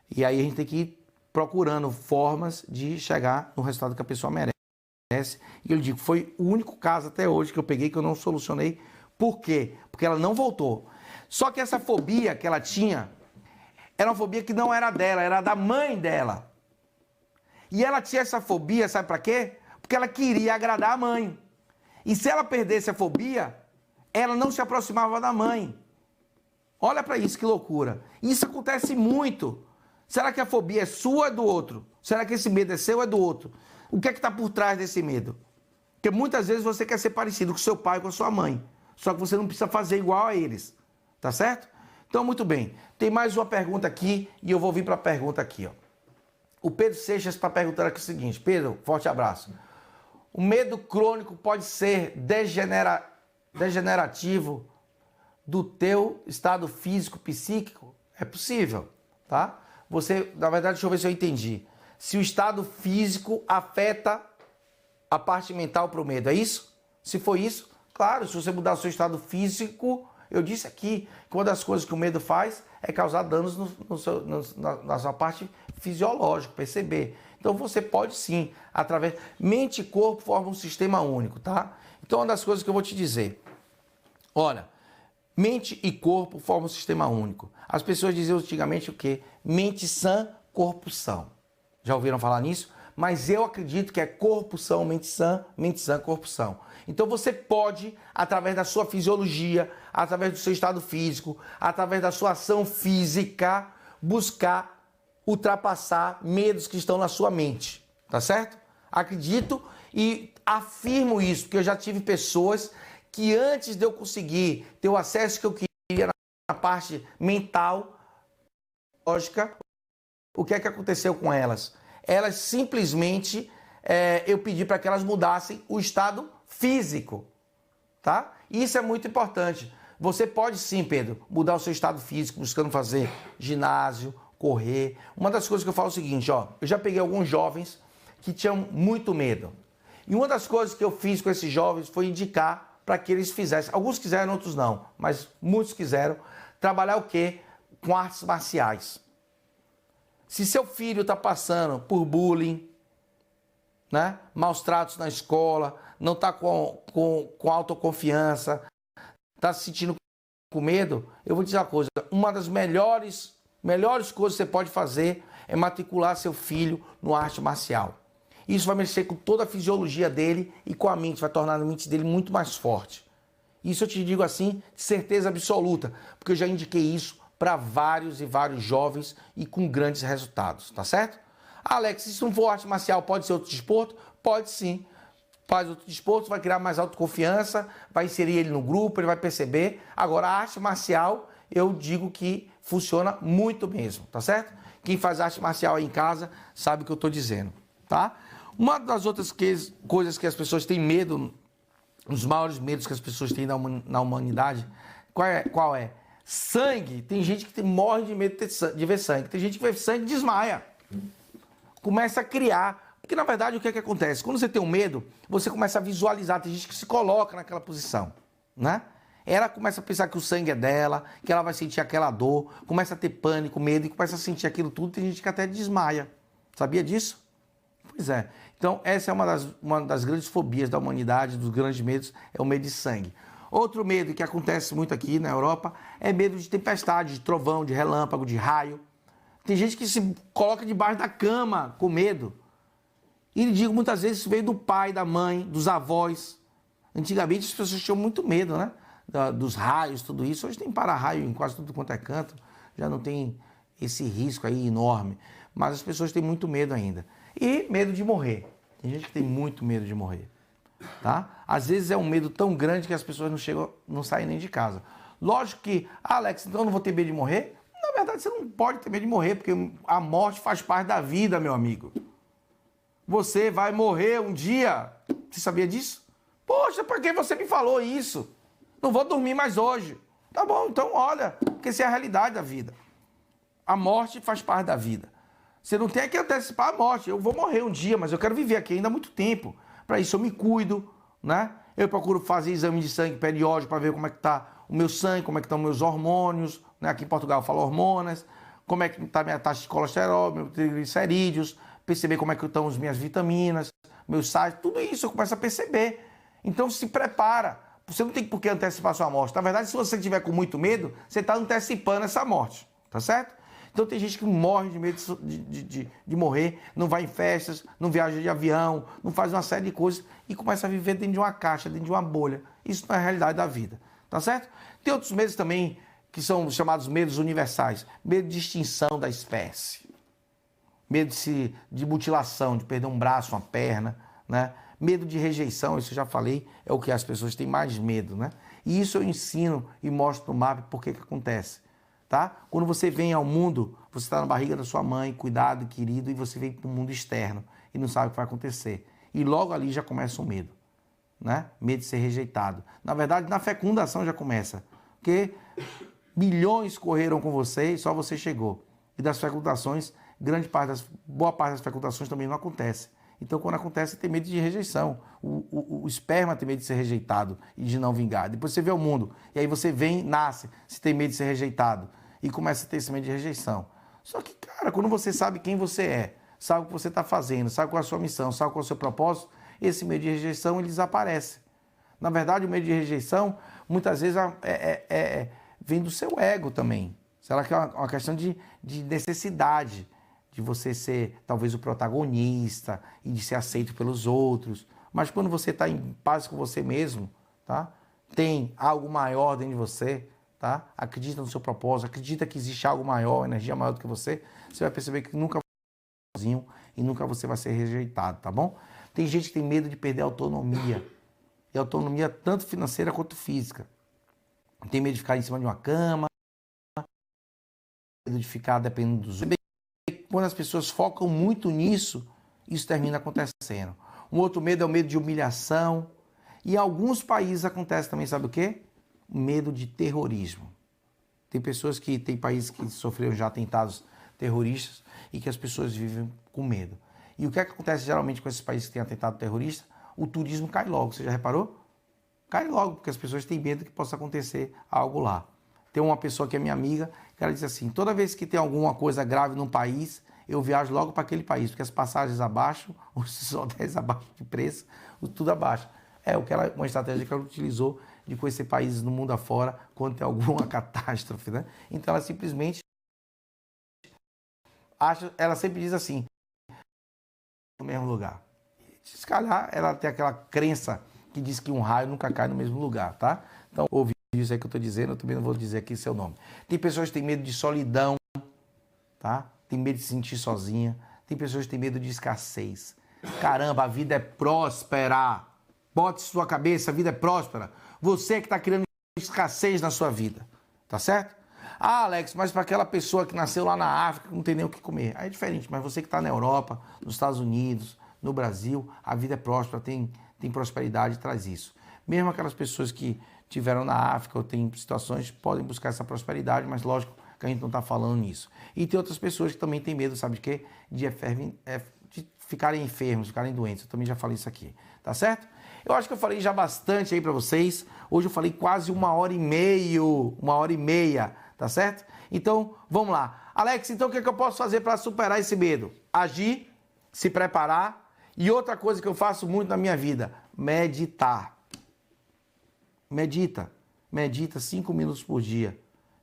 E aí a gente tem que ir procurando formas de chegar no resultado que a pessoa merece. E eu digo, foi o único caso até hoje que eu peguei que eu não solucionei. Por quê? Porque ela não voltou. Só que essa fobia que ela tinha era uma fobia que não era dela, era da mãe dela. E ela tinha essa fobia, sabe para quê? Porque ela queria agradar a mãe. E se ela perdesse a fobia, ela não se aproximava da mãe. Olha para isso, que loucura. Isso acontece muito. Será que a fobia é sua ou é do outro? Será que esse medo é seu ou é do outro? O que é que está por trás desse medo? Porque muitas vezes você quer ser parecido com seu pai, com a sua mãe. Só que você não precisa fazer igual a eles. Tá certo? Então, muito bem. Tem mais uma pergunta aqui e eu vou vir para a pergunta aqui, ó. O Pedro Seixas está perguntando aqui o seguinte. Pedro, forte abraço. O medo crônico pode ser degenerativo do teu estado físico, psíquico? É possível, tá? Você, na verdade, deixa eu ver se eu entendi. Se o estado físico afeta a parte mental para o medo, é isso? Se for isso, claro, se você mudar o seu estado físico, eu disse aqui que uma das coisas que o medo faz é causar danos na sua parte fisiológica, perceber. Então você pode sim, através... Mente e corpo formam um sistema único, tá? Então uma das coisas que eu vou te dizer, olha, mente e corpo formam um sistema único. As pessoas diziam antigamente o quê? Mente sã, corpo são. Já ouviram falar nisso? mas eu acredito que é corpo são, mente sã, corpo são. Então você pode, através da sua fisiologia, através do seu estado físico, através da sua ação física, buscar ultrapassar medos que estão na sua mente, tá certo? Acredito e afirmo isso, porque eu já tive pessoas que antes de eu conseguir ter o acesso que eu queria na parte mental, lógica, o que é que aconteceu com elas? Elas simplesmente, eu pedi para que elas mudassem o estado físico, tá? Isso é muito importante. Você pode sim, Pedro, mudar o seu estado físico, buscando fazer ginásio, correr. Uma das coisas que eu falo é o seguinte, ó, eu já peguei alguns jovens que tinham muito medo. E uma das coisas que eu fiz com esses jovens foi indicar para que eles fizessem. Alguns quiseram, outros não, mas muitos quiseram trabalhar o quê? Com artes marciais. Se seu filho está passando por bullying, né? Maus tratos na escola, não está com autoconfiança, está se sentindo com medo, eu vou dizer uma coisa, uma das melhores coisas que você pode fazer é matricular seu filho no arte marcial. Isso vai mexer com toda a fisiologia dele e com a mente, vai tornar a mente dele muito mais forte. Isso eu te digo assim, de certeza absoluta, porque eu já indiquei isso para vários e vários jovens e com grandes resultados, tá certo? Alex, se não for arte marcial, pode ser outro desporto? Pode sim. Faz outro desporto, vai criar mais autoconfiança, vai inserir ele no grupo, ele vai perceber. Agora, a arte marcial, eu digo que funciona muito mesmo, tá certo? Quem faz arte marcial aí em casa sabe o que eu estou dizendo, tá? Uma das outras coisas que as pessoas têm medo, os maiores medos que as pessoas têm na humanidade, qual é? Sangue. Tem gente que morre de medo de ver sangue. Tem gente que vê sangue e desmaia. Começa a criar. Porque, na verdade, o que é que acontece? Quando você tem um medo, você começa a visualizar. Tem gente que se coloca naquela posição, né? Ela começa a pensar que o sangue é dela, que ela vai sentir aquela dor, começa a ter pânico, medo, e começa a sentir aquilo tudo. Tem gente que até desmaia. Sabia disso? Pois é. Então, essa é uma das grandes fobias da humanidade, dos grandes medos, é o medo de sangue. Outro medo que acontece muito aqui na Europa é medo de tempestade, de trovão, de relâmpago, de raio. Tem gente que se coloca debaixo da cama com medo. E digo, muitas vezes isso veio do pai, da mãe, dos avós. Antigamente as pessoas tinham muito medo, né? Dos raios, tudo isso. Hoje tem para-raio em quase tudo quanto é canto. Já não tem esse risco aí enorme. Mas as pessoas têm muito medo ainda. E medo de morrer. Tem gente que tem muito medo de morrer. Tá? Às vezes é um medo tão grande que as pessoas não saem nem de casa. Lógico que, Alex, então eu não vou ter medo de morrer? Na verdade, você não pode ter medo de morrer, porque a morte faz parte da vida, meu amigo. Você vai morrer um dia. Você sabia disso? Poxa, por que você me falou isso? Não vou dormir mais hoje. Tá bom, então olha, porque essa é a realidade da vida. A morte faz parte da vida. Você não tem que antecipar a morte. Eu vou morrer um dia, mas eu quero viver aqui ainda há muito tempo. Para isso eu me cuido, né? Eu procuro fazer exame de sangue periódico para ver como é que está o meu sangue, como é que estão meus hormônios, né? Aqui em Portugal eu falo hormonas, como é que está minha taxa de colesterol, meus triglicerídeos, perceber como é que estão as minhas vitaminas, meus sais, tudo isso eu começo a perceber. Então se prepara. Você não tem por que antecipar sua morte. Na verdade, se você tiver com muito medo, você está antecipando essa morte, tá certo? Então tem gente que morre de medo de morrer, não vai em festas, não viaja de avião, não faz uma série de coisas e começa a viver dentro de uma caixa, dentro de uma bolha. Isso não é a realidade da vida, tá certo? Tem outros medos também que são chamados medos universais. Medo de extinção da espécie. Medo de mutilação, de perder um braço, uma perna, né? Medo de rejeição, isso eu já falei, é o que as pessoas têm mais medo, né? E isso eu ensino e mostro no mapa por que acontece. Tá? Quando você vem ao mundo, você está na barriga da sua mãe, cuidado, querido, e você vem para o mundo externo e não sabe o que vai acontecer. E logo ali já começa o medo, né? Medo de ser rejeitado. Na verdade, na fecundação já começa, porque milhões correram com você e só você chegou. E das fecundações, boa parte das fecundações também não acontece. Então, quando acontece, tem medo de rejeição. O esperma tem medo de ser rejeitado e de não vingar. Depois você vê o mundo, e aí você vem, nasce, você tem medo de ser rejeitado. E começa a ter esse medo de rejeição. Só que, cara, quando você sabe quem você é, sabe o que você está fazendo, sabe qual é a sua missão, sabe qual é o seu propósito, esse medo de rejeição, ele desaparece. Na verdade, o medo de rejeição, muitas vezes, vem do seu ego também. Será que é uma questão de necessidade, de você ser talvez o protagonista e de ser aceito pelos outros. Mas quando você está em paz com você mesmo, tá? Tem algo maior dentro de você, tá? Acredita no seu propósito, acredita que existe algo maior, energia maior do que você vai perceber que nunca vai ser sozinho e nunca você vai ser rejeitado, tá bom? Tem gente que tem medo de perder a autonomia. E autonomia tanto financeira quanto física. Tem medo de ficar em cima de uma cama, medo de ficar dependendo dos outros. Quando as pessoas focam muito nisso, isso termina acontecendo. Um outro medo é o medo de humilhação. E em alguns países acontece também, sabe o quê? Medo de terrorismo. Tem pessoas que, tem países que sofreram já atentados terroristas e que as pessoas vivem com medo. E o que é que acontece geralmente com esses países que têm atentado terrorista? O turismo cai logo, você já reparou? Cai logo, porque as pessoas têm medo que possa acontecer algo lá. Tem uma pessoa que é minha amiga, que ela diz assim, toda vez que tem alguma coisa grave num país, eu viajo logo para aquele país, porque as passagens abaixam, os hotéis abaixo de preço, tudo abaixa. É uma estratégia que ela utilizou de conhecer países no mundo afora quando tem alguma catástrofe, né? Então ela simplesmente ela sempre diz assim, no mesmo lugar. Se calhar ela tem aquela crença que diz que um raio nunca cai no mesmo lugar, tá? Então, ouvi isso aí que eu estou dizendo, eu também não vou dizer aqui seu nome. Tem pessoas que têm medo de solidão, tá? Tem medo de se sentir sozinha. Tem pessoas que têm medo de escassez. Caramba, a vida é próspera. Bote sua cabeça, a vida é próspera. Você que está criando escassez na sua vida, tá certo? Ah, Alex, mas para aquela pessoa que nasceu lá na África, não tem nem o que comer. Aí é diferente, mas você que está na Europa, nos Estados Unidos, no Brasil, a vida é próspera, tem prosperidade, traz isso. Mesmo aquelas pessoas que tiveram na África ou têm situações, podem buscar essa prosperidade, mas lógico que a gente não está falando nisso. E tem outras pessoas que também têm medo, sabe de quê? De ficarem enfermos, ficarem doentes. Eu também já falei isso aqui, tá certo? Eu acho que eu falei já bastante aí para vocês. Hoje eu falei quase 1h30, tá certo? Então, vamos lá. Alex, então o que eu posso fazer para superar esse medo? Agir, se preparar. E outra coisa que eu faço muito na minha vida, meditar. Medita 5 minutos por dia.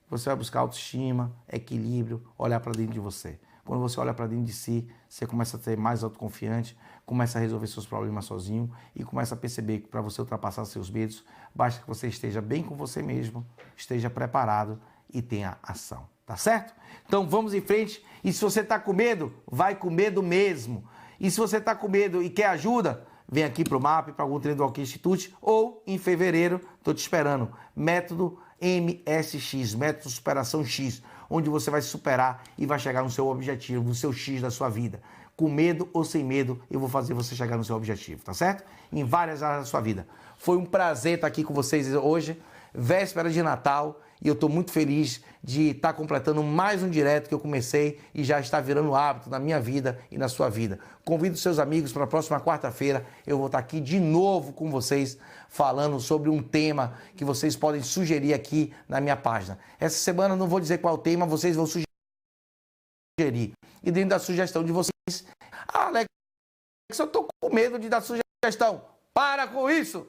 Você vai buscar autoestima, equilíbrio, olhar para dentro de você. Quando você olha para dentro de si, você começa a ser mais autoconfiante, começa a resolver seus problemas sozinho e começa a perceber que para você ultrapassar seus medos, basta que você esteja bem com você mesmo, esteja preparado e tenha ação, tá certo? Então vamos em frente e se você está com medo, vai com medo mesmo. E se você está com medo e quer ajuda, vem aqui para o MAP, para algum treino do Walking Institute ou em fevereiro, estou te esperando, método MSX, método superação X, onde você vai se superar e vai chegar no seu objetivo, no seu X da sua vida. Com medo ou sem medo, eu vou fazer você chegar no seu objetivo, tá certo? Em várias áreas da sua vida. Foi um prazer estar aqui com vocês hoje, véspera de Natal, e eu estou muito feliz de estar completando mais um direto que eu comecei e já está virando hábito na minha vida e na sua vida. Convido seus amigos para a próxima quarta-feira, eu vou estar aqui de novo com vocês, falando sobre um tema que vocês podem sugerir aqui na minha página. Essa semana eu não vou dizer qual tema, vocês vão sugerir. E dentro da sugestão de vocês, Alex, eu estou com medo de dar sugestão. Para com isso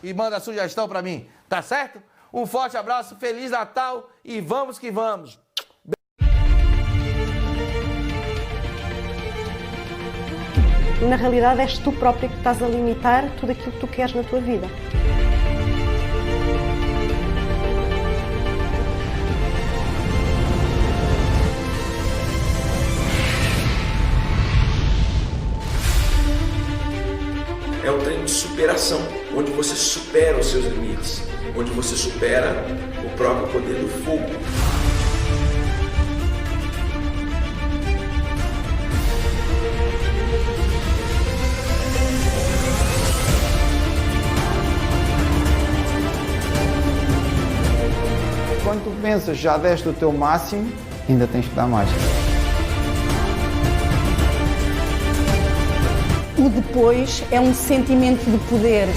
e manda a sugestão para mim, tá certo? Um forte abraço, Feliz Natal e vamos que vamos! Na realidade és tu próprio que estás a limitar tudo aquilo que tu queres na tua vida. É um treino de superação, onde você supera os seus limites, onde você supera o próprio poder do fogo. Quando tu pensas já deste o teu máximo, ainda tens que dar mais. O depois é um sentimento de poder.